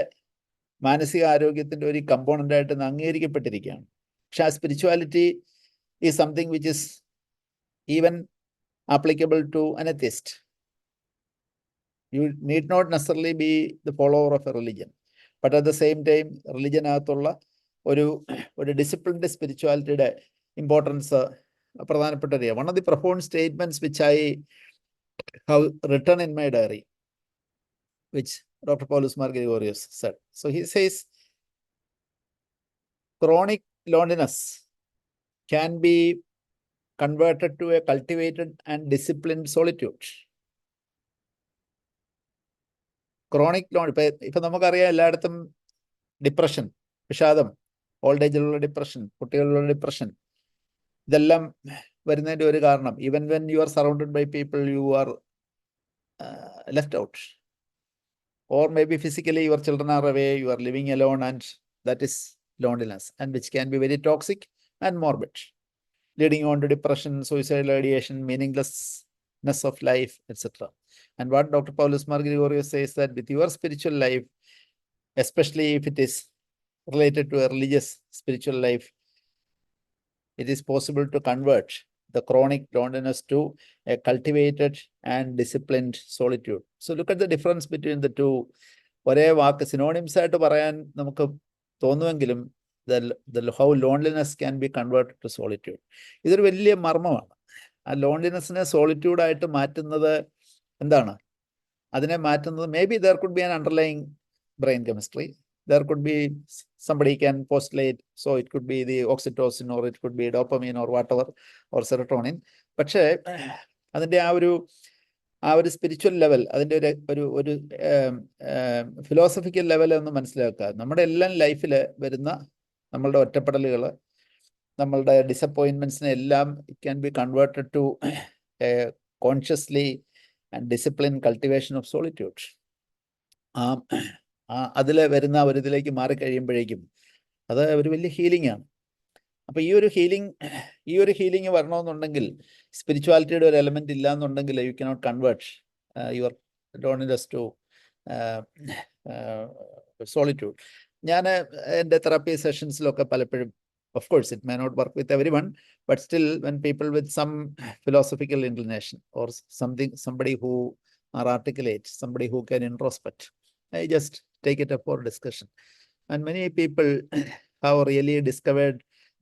മാനസിക ആരോഗ്യത്തിൻ്റെ ഒരു കമ്പോണൻ്റ് ആയിട്ട് അംഗീകരിക്കപ്പെട്ടിരിക്കുകയാണ്. പക്ഷെ ആ spirituality is something which is even applicable to an atheist. You need not necessarily be the follower of a religion, but at the same time റിലിജനകത്തുള്ള ഒരു ഡിസിപ്ലിൻഡ് സ്പിരിച്വാലിറ്റിയുടെ ഇമ്പോർട്ടൻസ് പ്രധാനപ്പെട്ട ഒരു one of the profound statements which I have written in my diary, which doctor Paulos Mar Gregorios said. So he says, chronic loneliness can be converted to a cultivated and disciplined solitude. Chronic lone, ഇപ്പം നമുക്കറിയാം എല്ലായിടത്തും depression, വിഷാദം, old ഏജിലുള്ള depression, കുട്ടികളിലുള്ള depression, ഇതെല്ലാം വരുന്നതിൻ്റെ ഒരു കാരണം, even when you are surrounded by people you are left out, or maybe physically your children are away, you are living alone, and that is loneliness, and which can be very toxic and morbid, leading on to depression, suicidal ideation, meaninglessness of life, etc. And what Dr. Paulus Mar Gregorius says that with your spiritual life, especially if it is related to a religious spiritual life, it is possible to convert the chronic loneliness to a cultivated and disciplined solitude. So look at the difference between the two. ഒരേ വാക്ക് synonyms ആയിട്ട് പറയാൻ നമുക്ക് തോന്നുമെങ്കിലും how loneliness can be converted to solitude. ഇതൊരു വലിയ മർമ്മമാണ്. ആ ലോൺലിനെസ്സിനെ സോളിറ്റ്യൂഡായിട്ട് മാറ്റുന്നത് എന്താണ്? അതിനെ മാറ്റുന്നത് maybe there could be an underlying brain chemistry. There could be somebody can postulate, so it could be the oxytocin or it could be dopamine or whatever, or serotonin. പക്ഷേ അതിൻ്റെ ആ ഒരു സ്പിരിച്വൽ ലെവൽ, അതിൻ്റെ ഒരു philosophical level ഒന്ന് മനസ്സിലാക്കുക. നമ്മുടെ എല്ലാം ലൈഫിൽ വരുന്ന നമ്മളുടെ ഒറ്റപ്പെടലുകൾ, നമ്മളുടെ ഡിസപ്പോയിൻമെൻറ്റ്സിനെ എല്ലാം it can be converted to consciously and discipline cultivation of solitude. അതിൽ വരുന്ന ഒരു ഇതിലേക്ക് മാറിക്കഴിയുമ്പോഴേക്കും അത് ഒരു വലിയ ഹീലിംഗ് ആണ്. അപ്പോൾ ഈ ഒരു ഹീലിംഗ് വരണമെന്നുണ്ടെങ്കിൽ, സ്പിരിച്വാലിറ്റിയുടെ ഒരു എലമെന്റ് ഇല്ല എന്നുണ്ടെങ്കിൽ you cannot convert your loneliness to solitude. ഞാൻ എൻ്റെ തെറാപ്പി സെഷൻസിലൊക്കെ പലപ്പോഴും, of course it may not work with everyone, but still when people with some philosophical inclination or somebody who are articulate, somebody who can introspect, I just take it up for discussion. And many people have really discovered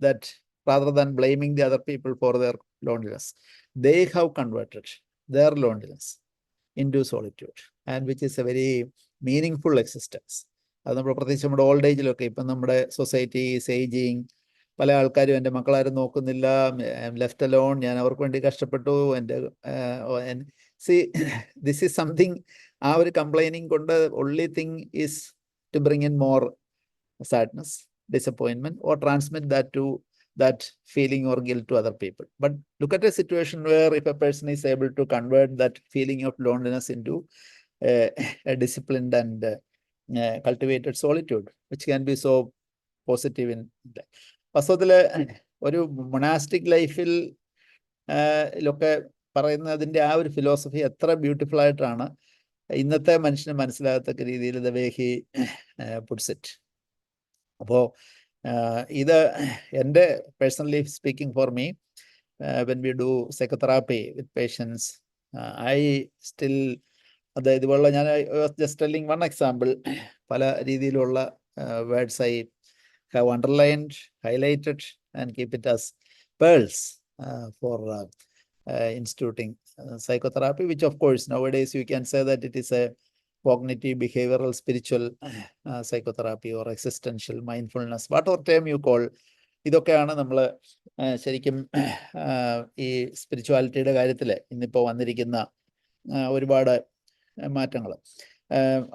that rather than blaming the other people for their loneliness, they have converted their loneliness into solitude, and which is a very meaningful existence. അത് നമ്മൾ പ്രത്യേകിച്ച് നമ്മുടെ old ഏജിലൊക്കെ, ഇപ്പം നമ്മുടെ society is ageing, പല ആൾക്കാരും എൻ്റെ മക്കളാരും നോക്കുന്നില്ല, ലെഫ്റ്റ് അലോൺ, ഞാൻ അവർക്ക് വേണ്ടി കഷ്ടപ്പെട്ടു, ദിസ് ഈസ് സംതിങ്. ആ ഒരു കംപ്ലൈനിങ് കൊണ്ട് only thing is to bring in more sadness, disappointment, or transmit that feeling or guilt to other people. But look at a situation where if a person is able to convert that feeling of loneliness into a disciplined and cultivated solitude, which can be so positive in that. വാസ്തവത്തിൽ ഒരു monastic ലൈഫിൽ ലൊക്കെ പറയുന്നതിൻ്റെ ആ ഒരു philosophy എത്ര beautiful ആയിട്ടാണ് ഇന്നത്തെ മനുഷ്യന് മനസ്സിലാകത്തക്ക രീതിയിൽ the way he puts it. അപ്പോൾ ഇത് എൻ്റെ personally speaking for me, when we do psychotherapy with patients, I still ഇതുപോലുള്ള, ഞാൻ ജസ്റ്റ് ടെല്ലിങ് വൺ എക്സാമ്പിൾ, പല രീതിയിലുള്ള words I have underlined, highlighted, and keep it as pearls for instituting psychotherapy, which of course nowadays you can say that it is a cognitive, behavioral, spiritual psychotherapy or existential mindfulness, whatever term you call. ഇതൊക്കെയാണ് നമ്മൾ ശരിക്കും ഈ സ്പിരിച്വാലിറ്റിയുടെ കാര്യത്തിൽ ഇന്നിപ്പോൾ വന്നിരിക്കുന്ന ഒരുപാട് മാറ്റങ്ങൾ.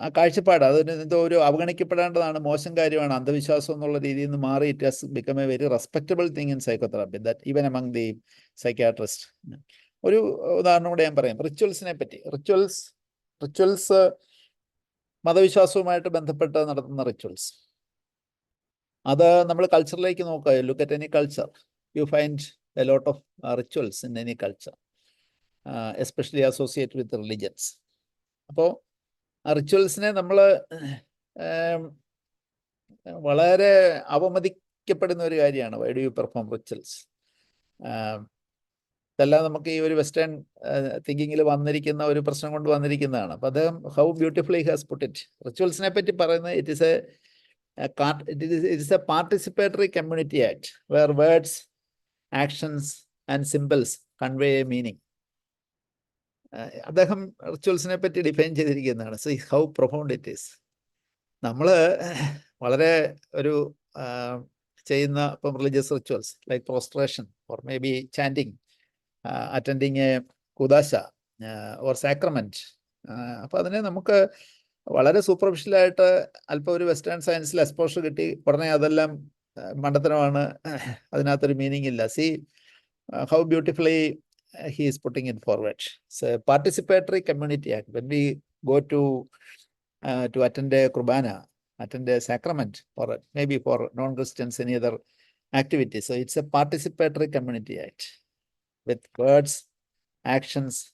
ആ കാഴ്ചപ്പാട് എന്തോ ഒരു അവഗണിക്കപ്പെടേണ്ടതാണ്, മോശം കാര്യമാണ്, അന്ധവിശ്വാസം എന്നുള്ള രീതിയിൽ നിന്ന് മാറി it has become A very respectable thing in psychotherapy, that even among the psychiatrist. ഒരു ഉദാഹരണം കൂടെ ഞാൻ പറയാം, റിച്വൽസിനെ പറ്റി. റിച്വൽസ് മതവിശ്വാസവുമായിട്ട് ബന്ധപ്പെട്ട് നടത്തുന്ന റിച്വൽസ്, അത് നമ്മൾ കൾച്ചറിലേക്ക് നോക്കുക. Look at any culture, you find A lot of rituals in any culture, especially associate with religions. അപ്പോൾ ആ റിച്വൽസിനെ നമ്മൾ വളരെ അവമതിക്കപ്പെടുന്ന ഒരു കാര്യമാണ്. Why do you perform rituals? ഇതെല്ലാം നമുക്ക് ഈ ഒരു വെസ്റ്റേൺ തിങ്കിങ്ങിൽ വന്നിരിക്കുന്ന ഒരു പ്രശ്നം കൊണ്ട് വന്നിരിക്കുന്നതാണ്. അപ്പോൾ അദ്ദേഹം how beautifully has put it. റിച്വൽസിനെ പറ്റി പറയുന്നത് it is a participatory community act where words, actions and symbols convey a meaning. അദ്ദേഹം റിച്വൽസിനെ പറ്റി ഡിഫൈൻ ചെയ്തിരിക്കുന്നതാണ്. So how profound it is. നമ്മൾ വളരെ ഒരു ചെയ്യുന്ന ഇപ്പം religious rituals like prostration or may be chanting, attending a കുദാശ ഓർ സാക്രമെൻറ്റ്. അപ്പോൾ അതിനെ നമുക്ക് വളരെ സൂപ്പർഫിഷ്യലായിട്ട് അല്പം ഒരു വെസ്റ്റേൺ സയൻസിൽ എക്സ്പോഷർ കിട്ടി ഉടനെ അതെല്ലാം മണ്ടത്തരമാണ്, അതിനകത്തൊരു മീനിങ് ഇല്ല. how beautifully he is putting it forward. It's a participatory community act. When we go to attend a Kurbana, attend a sacrament, or maybe for non-Christians, any other activity. So it's a participatory community act with words, actions,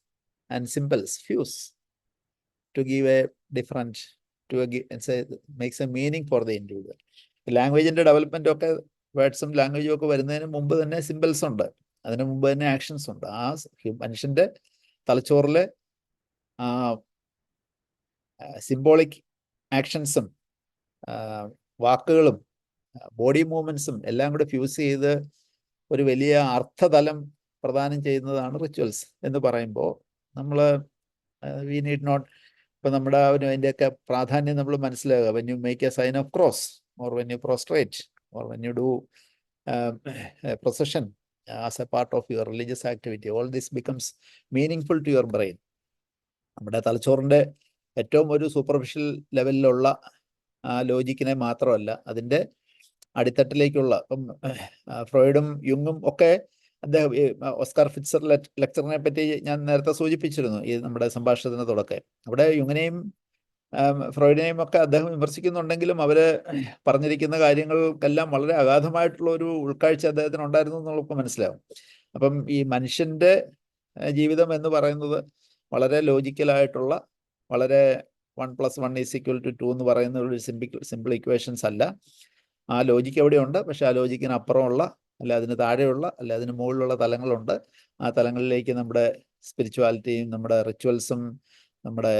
and symbols fuse to give a different, makes a meaning for the individual. Language in the development ഒക്കെ വേർഡ്സും ലാംഗ്വേജും ഒക്കെ വരുന്നതിന് മുമ്പ് തന്നെ symbols ഉണ്ട്, അതിന് മുമ്പ് തന്നെ actions ഉണ്ട്. ആ മനുഷ്യന്റെ തലച്ചോറിലെ സിംബോളിക് ആക്ഷൻസും വാക്കുകളും ബോഡി മൂവ്മെന്റ്സും എല്ലാം കൂടെ ഫ്യൂസ് ചെയ്ത് ഒരു വലിയ അർത്ഥതലം പ്രദാനം ചെയ്യുന്നതാണ് റിച്വൽസ് എന്ന് പറയുമ്പോൾ നമ്മൾ വി നീഡ് നോട്ട്, ഇപ്പൊ നമ്മുടെ അതിൻ്റെയൊക്കെ പ്രാധാന്യം നമ്മൾ മനസ്സിലാക്കുക. When you make a sign of cross, or when you prostrate, or when you do a procession as a part of your religious activity, all this becomes meaningful to your brain. നമ്മുടെ തലച്ചോറിൻ്റെ ഏറ്റവും ഒരു superficial ലെവലിലുള്ള ലോജിക്കിനെ മാത്രമല്ല, അതിൻ്റെ അടിത്തട്ടിലേക്കുള്ള, ഇപ്പം ഫ്രോയിഡും യുങ്ങും ഒക്കെ, അദ്ദേഹം ഓസ്കാർ ഫിറ്റ്സർ ലെക്ചറിനെ പറ്റി ഞാൻ നേരത്തെ സൂചിപ്പിച്ചിരുന്നു ഈ നമ്മുടെ സംഭാഷണത്തിന് തുടക്കം. അവിടെ യുങ്ങിനെയും ഫ്രോയിഡിനെയും ഒക്കെ അദ്ദേഹം വിമർശിക്കുന്നുണ്ടെങ്കിലും അവര് പറഞ്ഞിരിക്കുന്ന കാര്യങ്ങൾക്കെല്ലാം വളരെ അഗാധമായിട്ടുള്ള ഒരു ഉൾക്കാഴ്ച അദ്ദേഹത്തിന് ഉണ്ടായിരുന്നു എന്നുള്ളപ്പോൾ മനസ്സിലാവും. അപ്പം ഈ മനുഷ്യന്റെ ജീവിതം എന്ന് പറയുന്നത് വളരെ ലോജിക്കലായിട്ടുള്ള, വളരെ 1+1 = 2 എന്ന് പറയുന്ന ഒരു സിമ്പിൾ ഇക്വേഷൻസ് അല്ല. ആ ലോജിക്ക് എവിടെയുണ്ട്, പക്ഷെ ആ ലോജിക്കിന് അപ്പുറമുള്ള, അല്ല അതിന് താഴെയുള്ള, അല്ല അതിന് മുകളിലുള്ള തലങ്ങളുണ്ട്. ആ തലങ്ങളിലേക്ക് നമ്മുടെ സ്പിരിച്വാലിറ്റിയും നമ്മുടെ റിച്വൽസും നമ്മുടെ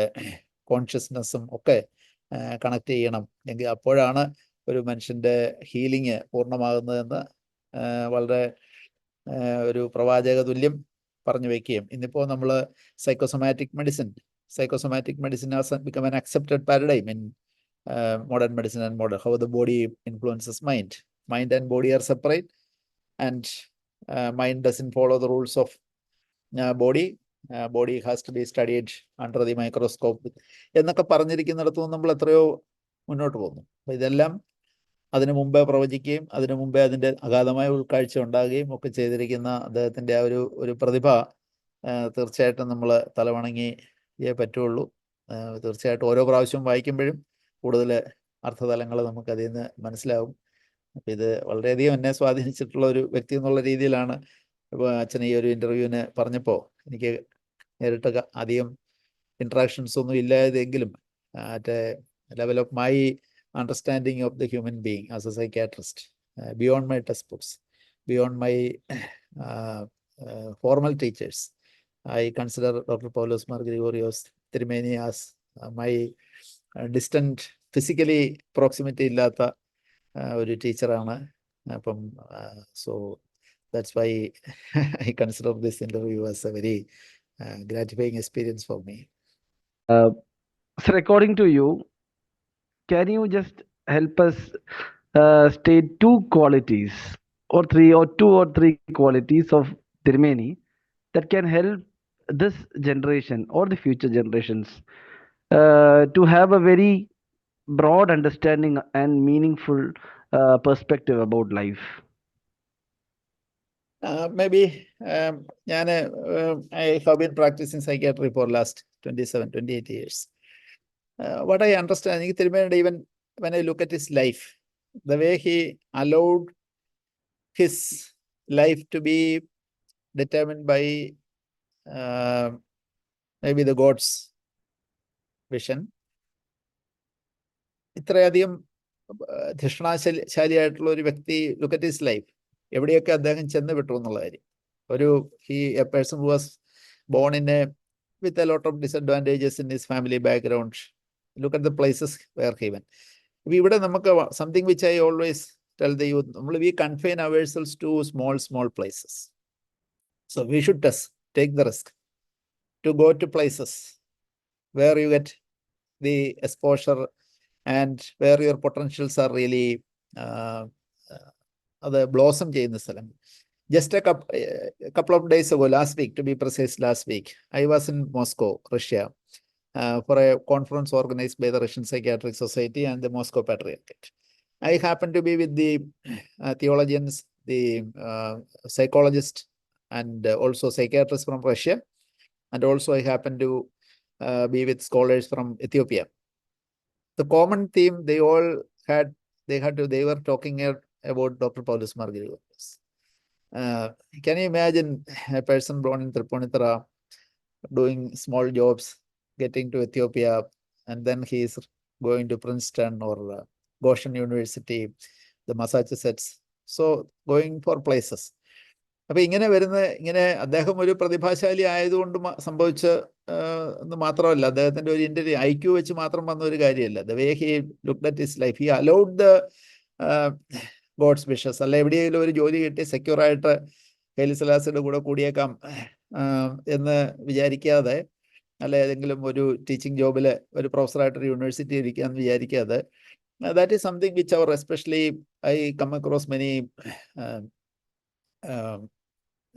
കോൺഷ്യസ്നെസ്സും ഒക്കെ കണക്ട് ചെയ്യണം. എങ്കിൽ അപ്പോഴാണ് ഒരു മനുഷ്യൻ്റെ ഹീലിംഗ് പൂർണ്ണമാകുന്നതെന്ന് വളരെ ഒരു പ്രവാചക തുല്യം പറഞ്ഞു വയ്ക്കുകയും, ഇന്നിപ്പോൾ നമ്മൾ psychosomatic medicine has become an accepted paradigm in modern medicine and how the body influences mind. Mind and body are separate, and mind doesn't follow the rules of body. Body has to be studied under the microscope എന്നൊക്കെ പറഞ്ഞിരിക്കുന്നിടത്തും നമ്മൾ എത്രയോ മുന്നോട്ട് പോകുന്നു. അപ്പോൾ ഇതെല്ലാം അതിനു മുമ്പേ പ്രവചിക്കുകയും അതിനു മുമ്പേ അതിൻ്റെ അഗാധമായ ഉൾക്കാഴ്ച ഉണ്ടാകുകയും ഒക്കെ ചെയ്തിരിക്കുന്ന അദ്ദേഹത്തിൻ്റെ ആ ഒരു പ്രതിഭ തീർച്ചയായിട്ടും നമ്മൾ തലവണങ്ങിയേ പറ്റുള്ളൂ. തീർച്ചയായിട്ടും ഓരോ പ്രാവശ്യം വായിക്കുമ്പോഴും കൂടുതൽ അർത്ഥതലങ്ങൾ നമുക്ക് അതിൽ നിന്ന് മനസ്സിലാവും. അപ്പം ഇത് വളരെയധികം എന്നെ സ്വാധീനിച്ചിട്ടുള്ള ഒരു വ്യക്തി എന്നുള്ള രീതിയിലാണ് ഇപ്പോൾ അച്ഛൻ ഈ ഒരു ഇൻ്റർവ്യൂവിന് പറഞ്ഞപ്പോൾ എനിക്ക് നേരിട്ട് അധികം ഇൻട്രാക്ഷൻസ് ഒന്നും ഇല്ലാതെങ്കിലും at a level of my understanding of the human being as a psychiatrist, beyond my textbooks, beyond my formal teachers, I consider doctor Paulos Mar Gregorios തിരുമേനി as my distant, physically proximity ഇല്ലാത്ത ഒരു ടീച്ചറാണ്. അപ്പം so that's why I consider this interview as a very gratifying experience for me. Sir, according to you, can you just help us state two or three qualities of Tirumeni that can help this generation or the future generations to have a very broad understanding and meaningful perspective about life? Maybe I have been practicing psychiatry for last 27-28 years. What I understand, even when I look at his life, the way he allowed his life to be determined by maybe the God's vision. ഇത്രയധികം ധിഷണാശാലിയായിട്ടുള്ള ഒരു വ്യക്തി, look at his life, എവിടെയൊക്കെ അദ്ദേഹം ചെന്ന് വിട്ടു എന്നുള്ള കാര്യം. A person who was born in with a lot of disadvantages in his family background. Look at the places where he went. ഇപ്പം ഇവിടെ നമുക്ക് something which I always tell the youth, we confine ourselves to small places. So we should take the risk to go to places where you get the exposure and where your potentials are really അത് blossom ചെയ്യുന്ന സ്ഥലം. Just a couple of days ago, last week, to be precise, I was in Moscow, Russia, for a conference organized by the Russian Psychiatric Society and the Moscow Patriarchate. I happened to be with the theologians, the psychologists, and also psychiatrists from Russia. And also I happen to be with scholars from Ethiopia. The common theme they were talking about Dr. Paulus Margarigoris. Can you imagine a person born in Tripunithura doing small jobs, getting to Ethiopia, and then he is going to Princeton or Goshen University, the Massachusetts. So going for places. അപ്പൊ ഇങ്ങനെ അദ്ദേഹം ഒരു പ്രതിഭാശാലി ആയതുകൊണ്ട് സംഭവിച്ച എന്ന് മാത്രമല്ല, അദ്ദേഹത്തിന്റെ ഒരു ഇന്റർവ്യൂ IQ വെച്ച് മാത്രം വന്ന ഒരു കാര്യമല്ല. The way he looked at his life, he allowed the God's wishes. അല്ല എവിടെയെങ്കിലും ഒരു ജോലി കിട്ടി സെക്യൂർ ആയിട്ട് ഹൈലി സെലാസിയുടെ കൂടെ കൂടിയേക്കാം എന്ന് വിചാരിക്കാതെ, അല്ല ഏതെങ്കിലും ഒരു ടീച്ചിങ് ജോബിൽ ഒരു പ്രൊഫസറായിട്ടൊരു യൂണിവേഴ്സിറ്റി ഇരിക്കാന്ന് വിചാരിക്കാതെ, that is something which our especially I come across many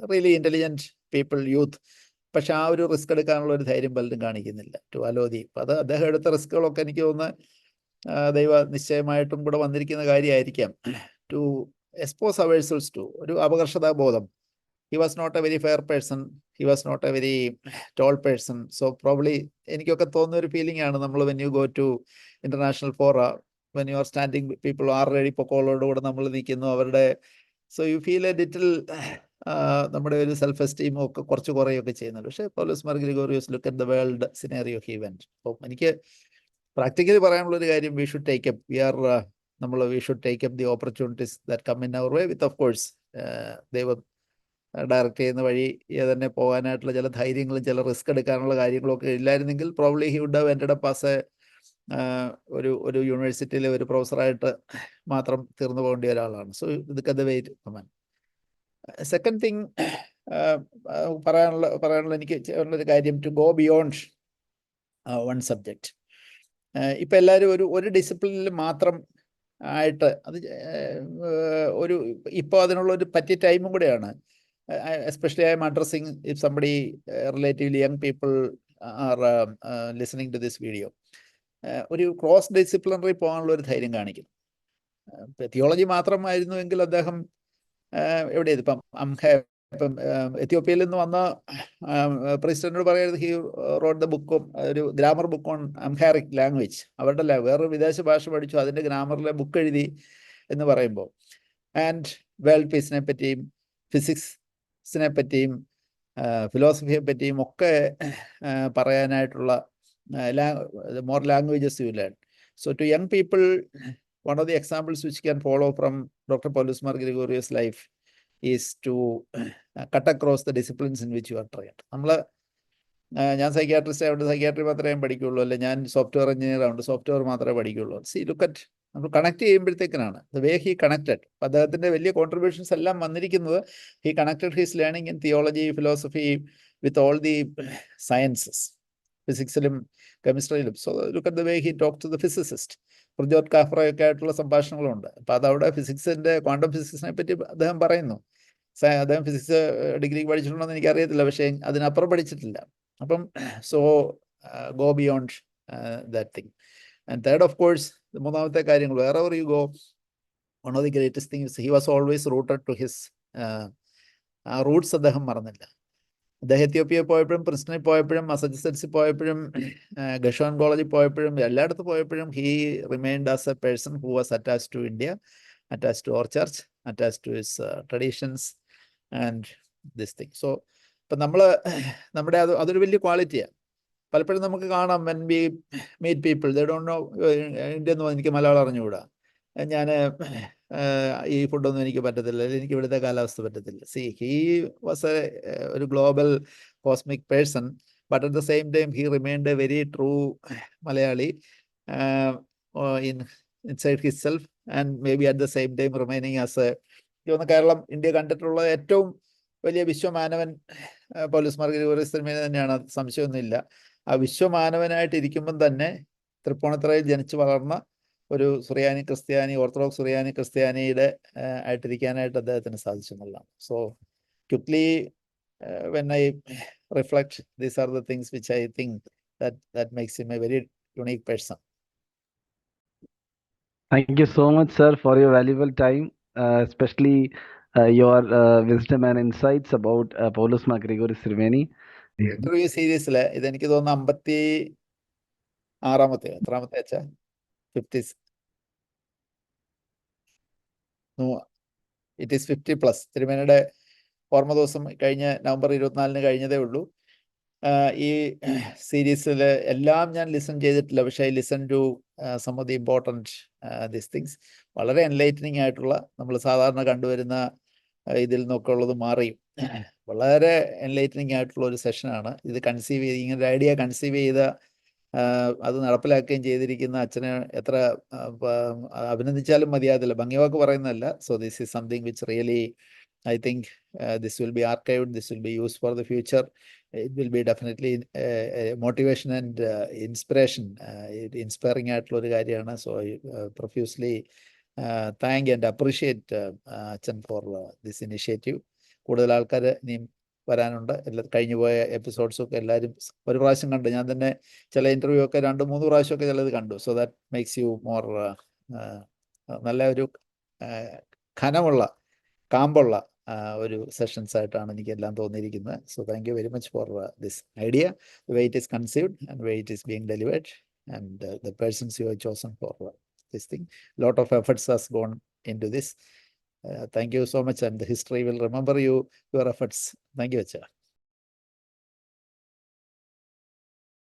really intelligent people, youth. പക്ഷെ ആ ഒരു റിസ്ക് എടുക്കാനുള്ള ഒരു ധൈര്യം പലരും കാണിക്കുന്നില്ല ടു അലോദി. അപ്പം അത് അദ്ദേഹം എടുത്ത റിസ്കുകളൊക്കെ എനിക്ക് തോന്നുന്നു ദൈവ നിശ്ചയമായിട്ടും കൂടെ വന്നിരിക്കുന്ന കാര്യമായിരിക്കാം. ടു എക്സ്പോസ് അവേഴ്സൽസ് ടു ഒരു അപകർഷതാബോധം. He was not a very fair person. He was not a very tall person. So probably എനിക്കൊക്കെ തോന്നുന്ന ഒരു ഫീലിംഗ് ആണ് നമ്മൾ when you go to international fora, when you are standing, people already പൊക്കോളോടുകൂടെ നമ്മൾ നിൽക്കുന്നു അവരുടെ. So you feel a little നമ്മുടെ ഒരു സെൽഫ് എസ്റ്റീമും ഒക്കെ കുറച്ച് കുറയൊക്കെ ചെയ്യുന്നുണ്ട്. പക്ഷേ Paulos Mar Gregorios look at the world scenario he went. അപ്പോൾ എനിക്ക് പ്രാക്ടിക്കലി പറയാനുള്ള ഒരു കാര്യം, we should take up we should take up the opportunities that come in our way with of course ദൈവം ഡയറക്റ്റ് ചെയ്യുന്ന വഴി തന്നെ പോകാനായിട്ടുള്ള ചില ധൈര്യങ്ങളും ചില റിസ്ക് എടുക്കാനുള്ള കാര്യങ്ങളും ഒക്കെ ഇല്ലായിരുന്നെങ്കിൽ probably he would have ended up as ഒരു യൂണിവേഴ്സിറ്റിയിലെ ഒരു പ്രൊഫസറായിട്ട് മാത്രം തീർന്നു പോകേണ്ട ഒരാളാണ്. സോ ഇതൊക്കെ the weight came. Second thing പറയാനുള്ള എനിക്ക് ഉള്ളൊരു കാര്യം, to go beyond one subject. ഇപ്പം എല്ലാവരും ഒരു ഡിസിപ്ലിനിൽ മാത്രം ആയിട്ട് അത് ഇപ്പോൾ അതിനുള്ള ഒരു പറ്റിയ ടൈമും കൂടെയാണ്. Especially I am addressing if somebody relatively young people are listening to this video. ഒരു ക്രോസ് ഡിസിപ്ലിനറി പോകാനുള്ള ഒരു ധൈര്യം കാണിക്കും. തിയോളജി മാത്രമായിരുന്നുവെങ്കിൽ അദ്ദേഹം എവിടെ ഇപ്പം എത്യോപ്യയിൽ നിന്ന് വന്ന പ്രസിഡന്റിനോട് പറയരുത്, ഹി റോട്ട് ദ ബുക്ക്, ഒരു grammar book on Amharic language. അവരുടെ വേറൊരു വിദേശ ഭാഷ പഠിച്ചു, അതിൻ്റെ ഗ്രാമറിലെ ബുക്ക് എഴുതി എന്ന് പറയുമ്പോൾ, ആൻഡ് വേൾഡ് പീസിനെ പറ്റിയും ഫിസിക്സിനെ പറ്റിയും ഫിലോസഫിയെ പറ്റിയും ഒക്കെ പറയാനായിട്ടുള്ള more languages you learn. So to young people, one of the examples which can follow from Dr. Paulus Mar Grigorius' life is to cut across the disciplines in which you are trained. ഞാൻ psychiatrist ആയതുകൊണ്ട് psychiatry മാത്രമേ ഞാൻ പഠിക്കുള്ളൂ, അല്ലെ ഞാൻ software engineer ആയതുകൊണ്ട് software മാത്രമേ പഠിക്കുള്ളൂ. See look at നമ്മൾ കണക്ട് ചെയ്യുമ്പോഴത്തേക്കാണ് ദ വേ ഹി കണക്റ്റഡ്. അദ്ദേഹത്തിൻ്റെ വലിയ കോൺട്രിബ്യൂഷൻസ് എല്ലാം വന്നിരിക്കുന്നത്, he connected his learning in theology, philosophy with all the sciences, ഫിസിക്സിലും കെമിസ്ട്രിയിലും. So look at the way he talk to the physicist. Fritjof കാഫ്രയൊക്കെ ആയിട്ടുള്ള സംഭാഷണങ്ങളുണ്ട്. അപ്പം അതവിടെ ഫിസിക്സിൻ്റെ ക്വാണ്ടം ഫിസിക്സിനെ പറ്റി അദ്ദേഹം പറയുന്നു. അദ്ദേഹം ഫിസിക്സ് ഡിഗ്രി പഠിച്ചിട്ടുണ്ടോ എന്ന് എനിക്കറിയത്തില്ല, പക്ഷേ അതിനപ്പുറം പഠിച്ചിട്ടില്ല. അപ്പം so go beyond that thing. And third of course, മൂന്നാമത്തെ കാര്യങ്ങൾ, വേറെ you go, one of the greatest things, he was always rooted to his roots. അദ്ദേഹം മറന്നില്ല. അദ്ദേഹം എത്യോപ്യയിൽ പോയപ്പോഴും, പ്രിൻസ്റ്റണിൽ പോയപ്പോഴും, മസാച്യുസെറ്റ്സിൽ പോയപ്പോഴും, ഗഷോൺ കോളേജിൽ പോയപ്പോഴും, എല്ലായിടത്തും പോയപ്പോഴും he remained as a person who was attached to India, attached to our church, attached to his traditions and this thing. So ഇപ്പം നമ്മുടെ അതൊരു വലിയ ക്വാളിറ്റിയാണ്. പലപ്പോഴും നമുക്ക് കാണാം, when we meet people, they don't know India എന്ന് എനിക്ക് മലയാളം അറിഞ്ഞുകൂടാ, ഞാൻ ഈ ഫുഡൊന്നും എനിക്ക് പറ്റത്തില്ല, എനിക്ക് ഇവിടുത്തെ കാലാവസ്ഥ പറ്റത്തില്ല. സി ഹി വാസ് ഒരു global cosmic person, but at the same time he remained a very true Malayali inside his self, and may be at the same time remaining as Keralam, India കണ്ടിട്ടുള്ള ഏറ്റവും വലിയ വിശ്വമാനവൻ പൗലോസ് മാർ ഗ്രിഗോറിയോസ് തിരുമേനി തന്നെയാണ്, സംശയമൊന്നുമില്ല. ആ വിശ്വമാനവനായിട്ട് ഇരിക്കുമ്പം തന്നെ തൃപ്പൂണിത്തുറയിൽ ജനിച്ചു വളർന്ന ഒരു സുറിയാനി ക്രിസ്ത്യാനി, ഓർത്തഡോക്സ് സുറിയാനി ക്രിസ്ത്യാനിയുടെ ആയിട്ടിരിക്കാനായിട്ട് അദ്ദേഹത്തിന് സാധിച്ചു എന്നുള്ളതാണ്. So quickly when I reflect, these are the things which I think that makes him a very unique person. Thank you so much, sir, for your valuable time, especially your wisdom and insights about Paulus MacGregory Sirveni. Interview സീരീസില് ഇതെനിക്ക് തോന്നുന്നു 56 എത്രാമത്തെ അച്ഛാ 50 it is 50+. തിരുമേനിയുടെ ഓർമ്മ ദിവസം കഴിഞ്ഞ November 24 കഴിഞ്ഞതേ ഉള്ളൂ. ഈ സീരീസിൽ എല്ലാം ഞാൻ ലിസൺ ചെയ്തിട്ടില്ല, പക്ഷേ I listen to some of the important this things. വളരെ എൻലൈറ്റനിങ് ആയിട്ടുള്ള, നമ്മൾ സാധാരണ കണ്ടുവരുന്ന ഇതിൽ നിന്നൊക്കെ ഉള്ളത് മാറിയും വളരെ എൻലൈറ്റനിങ് ആയിട്ടുള്ള ഒരു സെഷനാണ് ഇത്. കൺസീവ് ചെയ്ത് ഇങ്ങനെ ഒരു ഐഡിയ കൺസീവ് ചെയ്ത അത് നടപ്പിലാക്കുകയും ചെയ്തിരിക്കുന്ന അച്ഛനെ എത്ര അഭിനന്ദിച്ചാലും മതിയാകത്തില്ല, ഭംഗിവാക്ക് പറയുന്നതല്ല. So this is something which really I think this will be archived, this will be used for the future. It will be definitely motivation and inspiration, inspiring ആയിട്ടുള്ള ഒരു കാര്യമാണ്. So I profusely thank and appreciate അച്ഛൻ for this initiative. കൂടുതൽ ആൾക്കാർ ഇനിയും വരാനുണ്ട്. കഴിഞ്ഞു പോയ എപ്പിസോഡ്സൊക്കെ എല്ലാവരും ഒരു പ്രാവശ്യം കണ്ടു. ഞാൻ തന്നെ ചില ഇൻ്റർവ്യൂ ഒക്കെ 2-3 പ്രാവശ്യമൊക്കെ ചിലത് കണ്ടു. So that makes you more നല്ല ഒരു ഘനമുള്ള കാമ്പുള്ള ഒരു സെഷൻസ് ആയിട്ടാണ് എനിക്ക് എല്ലാം തോന്നിയിരിക്കുന്നത്. So thank you very much for this idea, the way it is conceived and the way it is being delivered, and the persons you have chosen for this thing. Lot of efforts has gone into this. Thank you so much, and the history will remember your efforts. Thank you, Acha.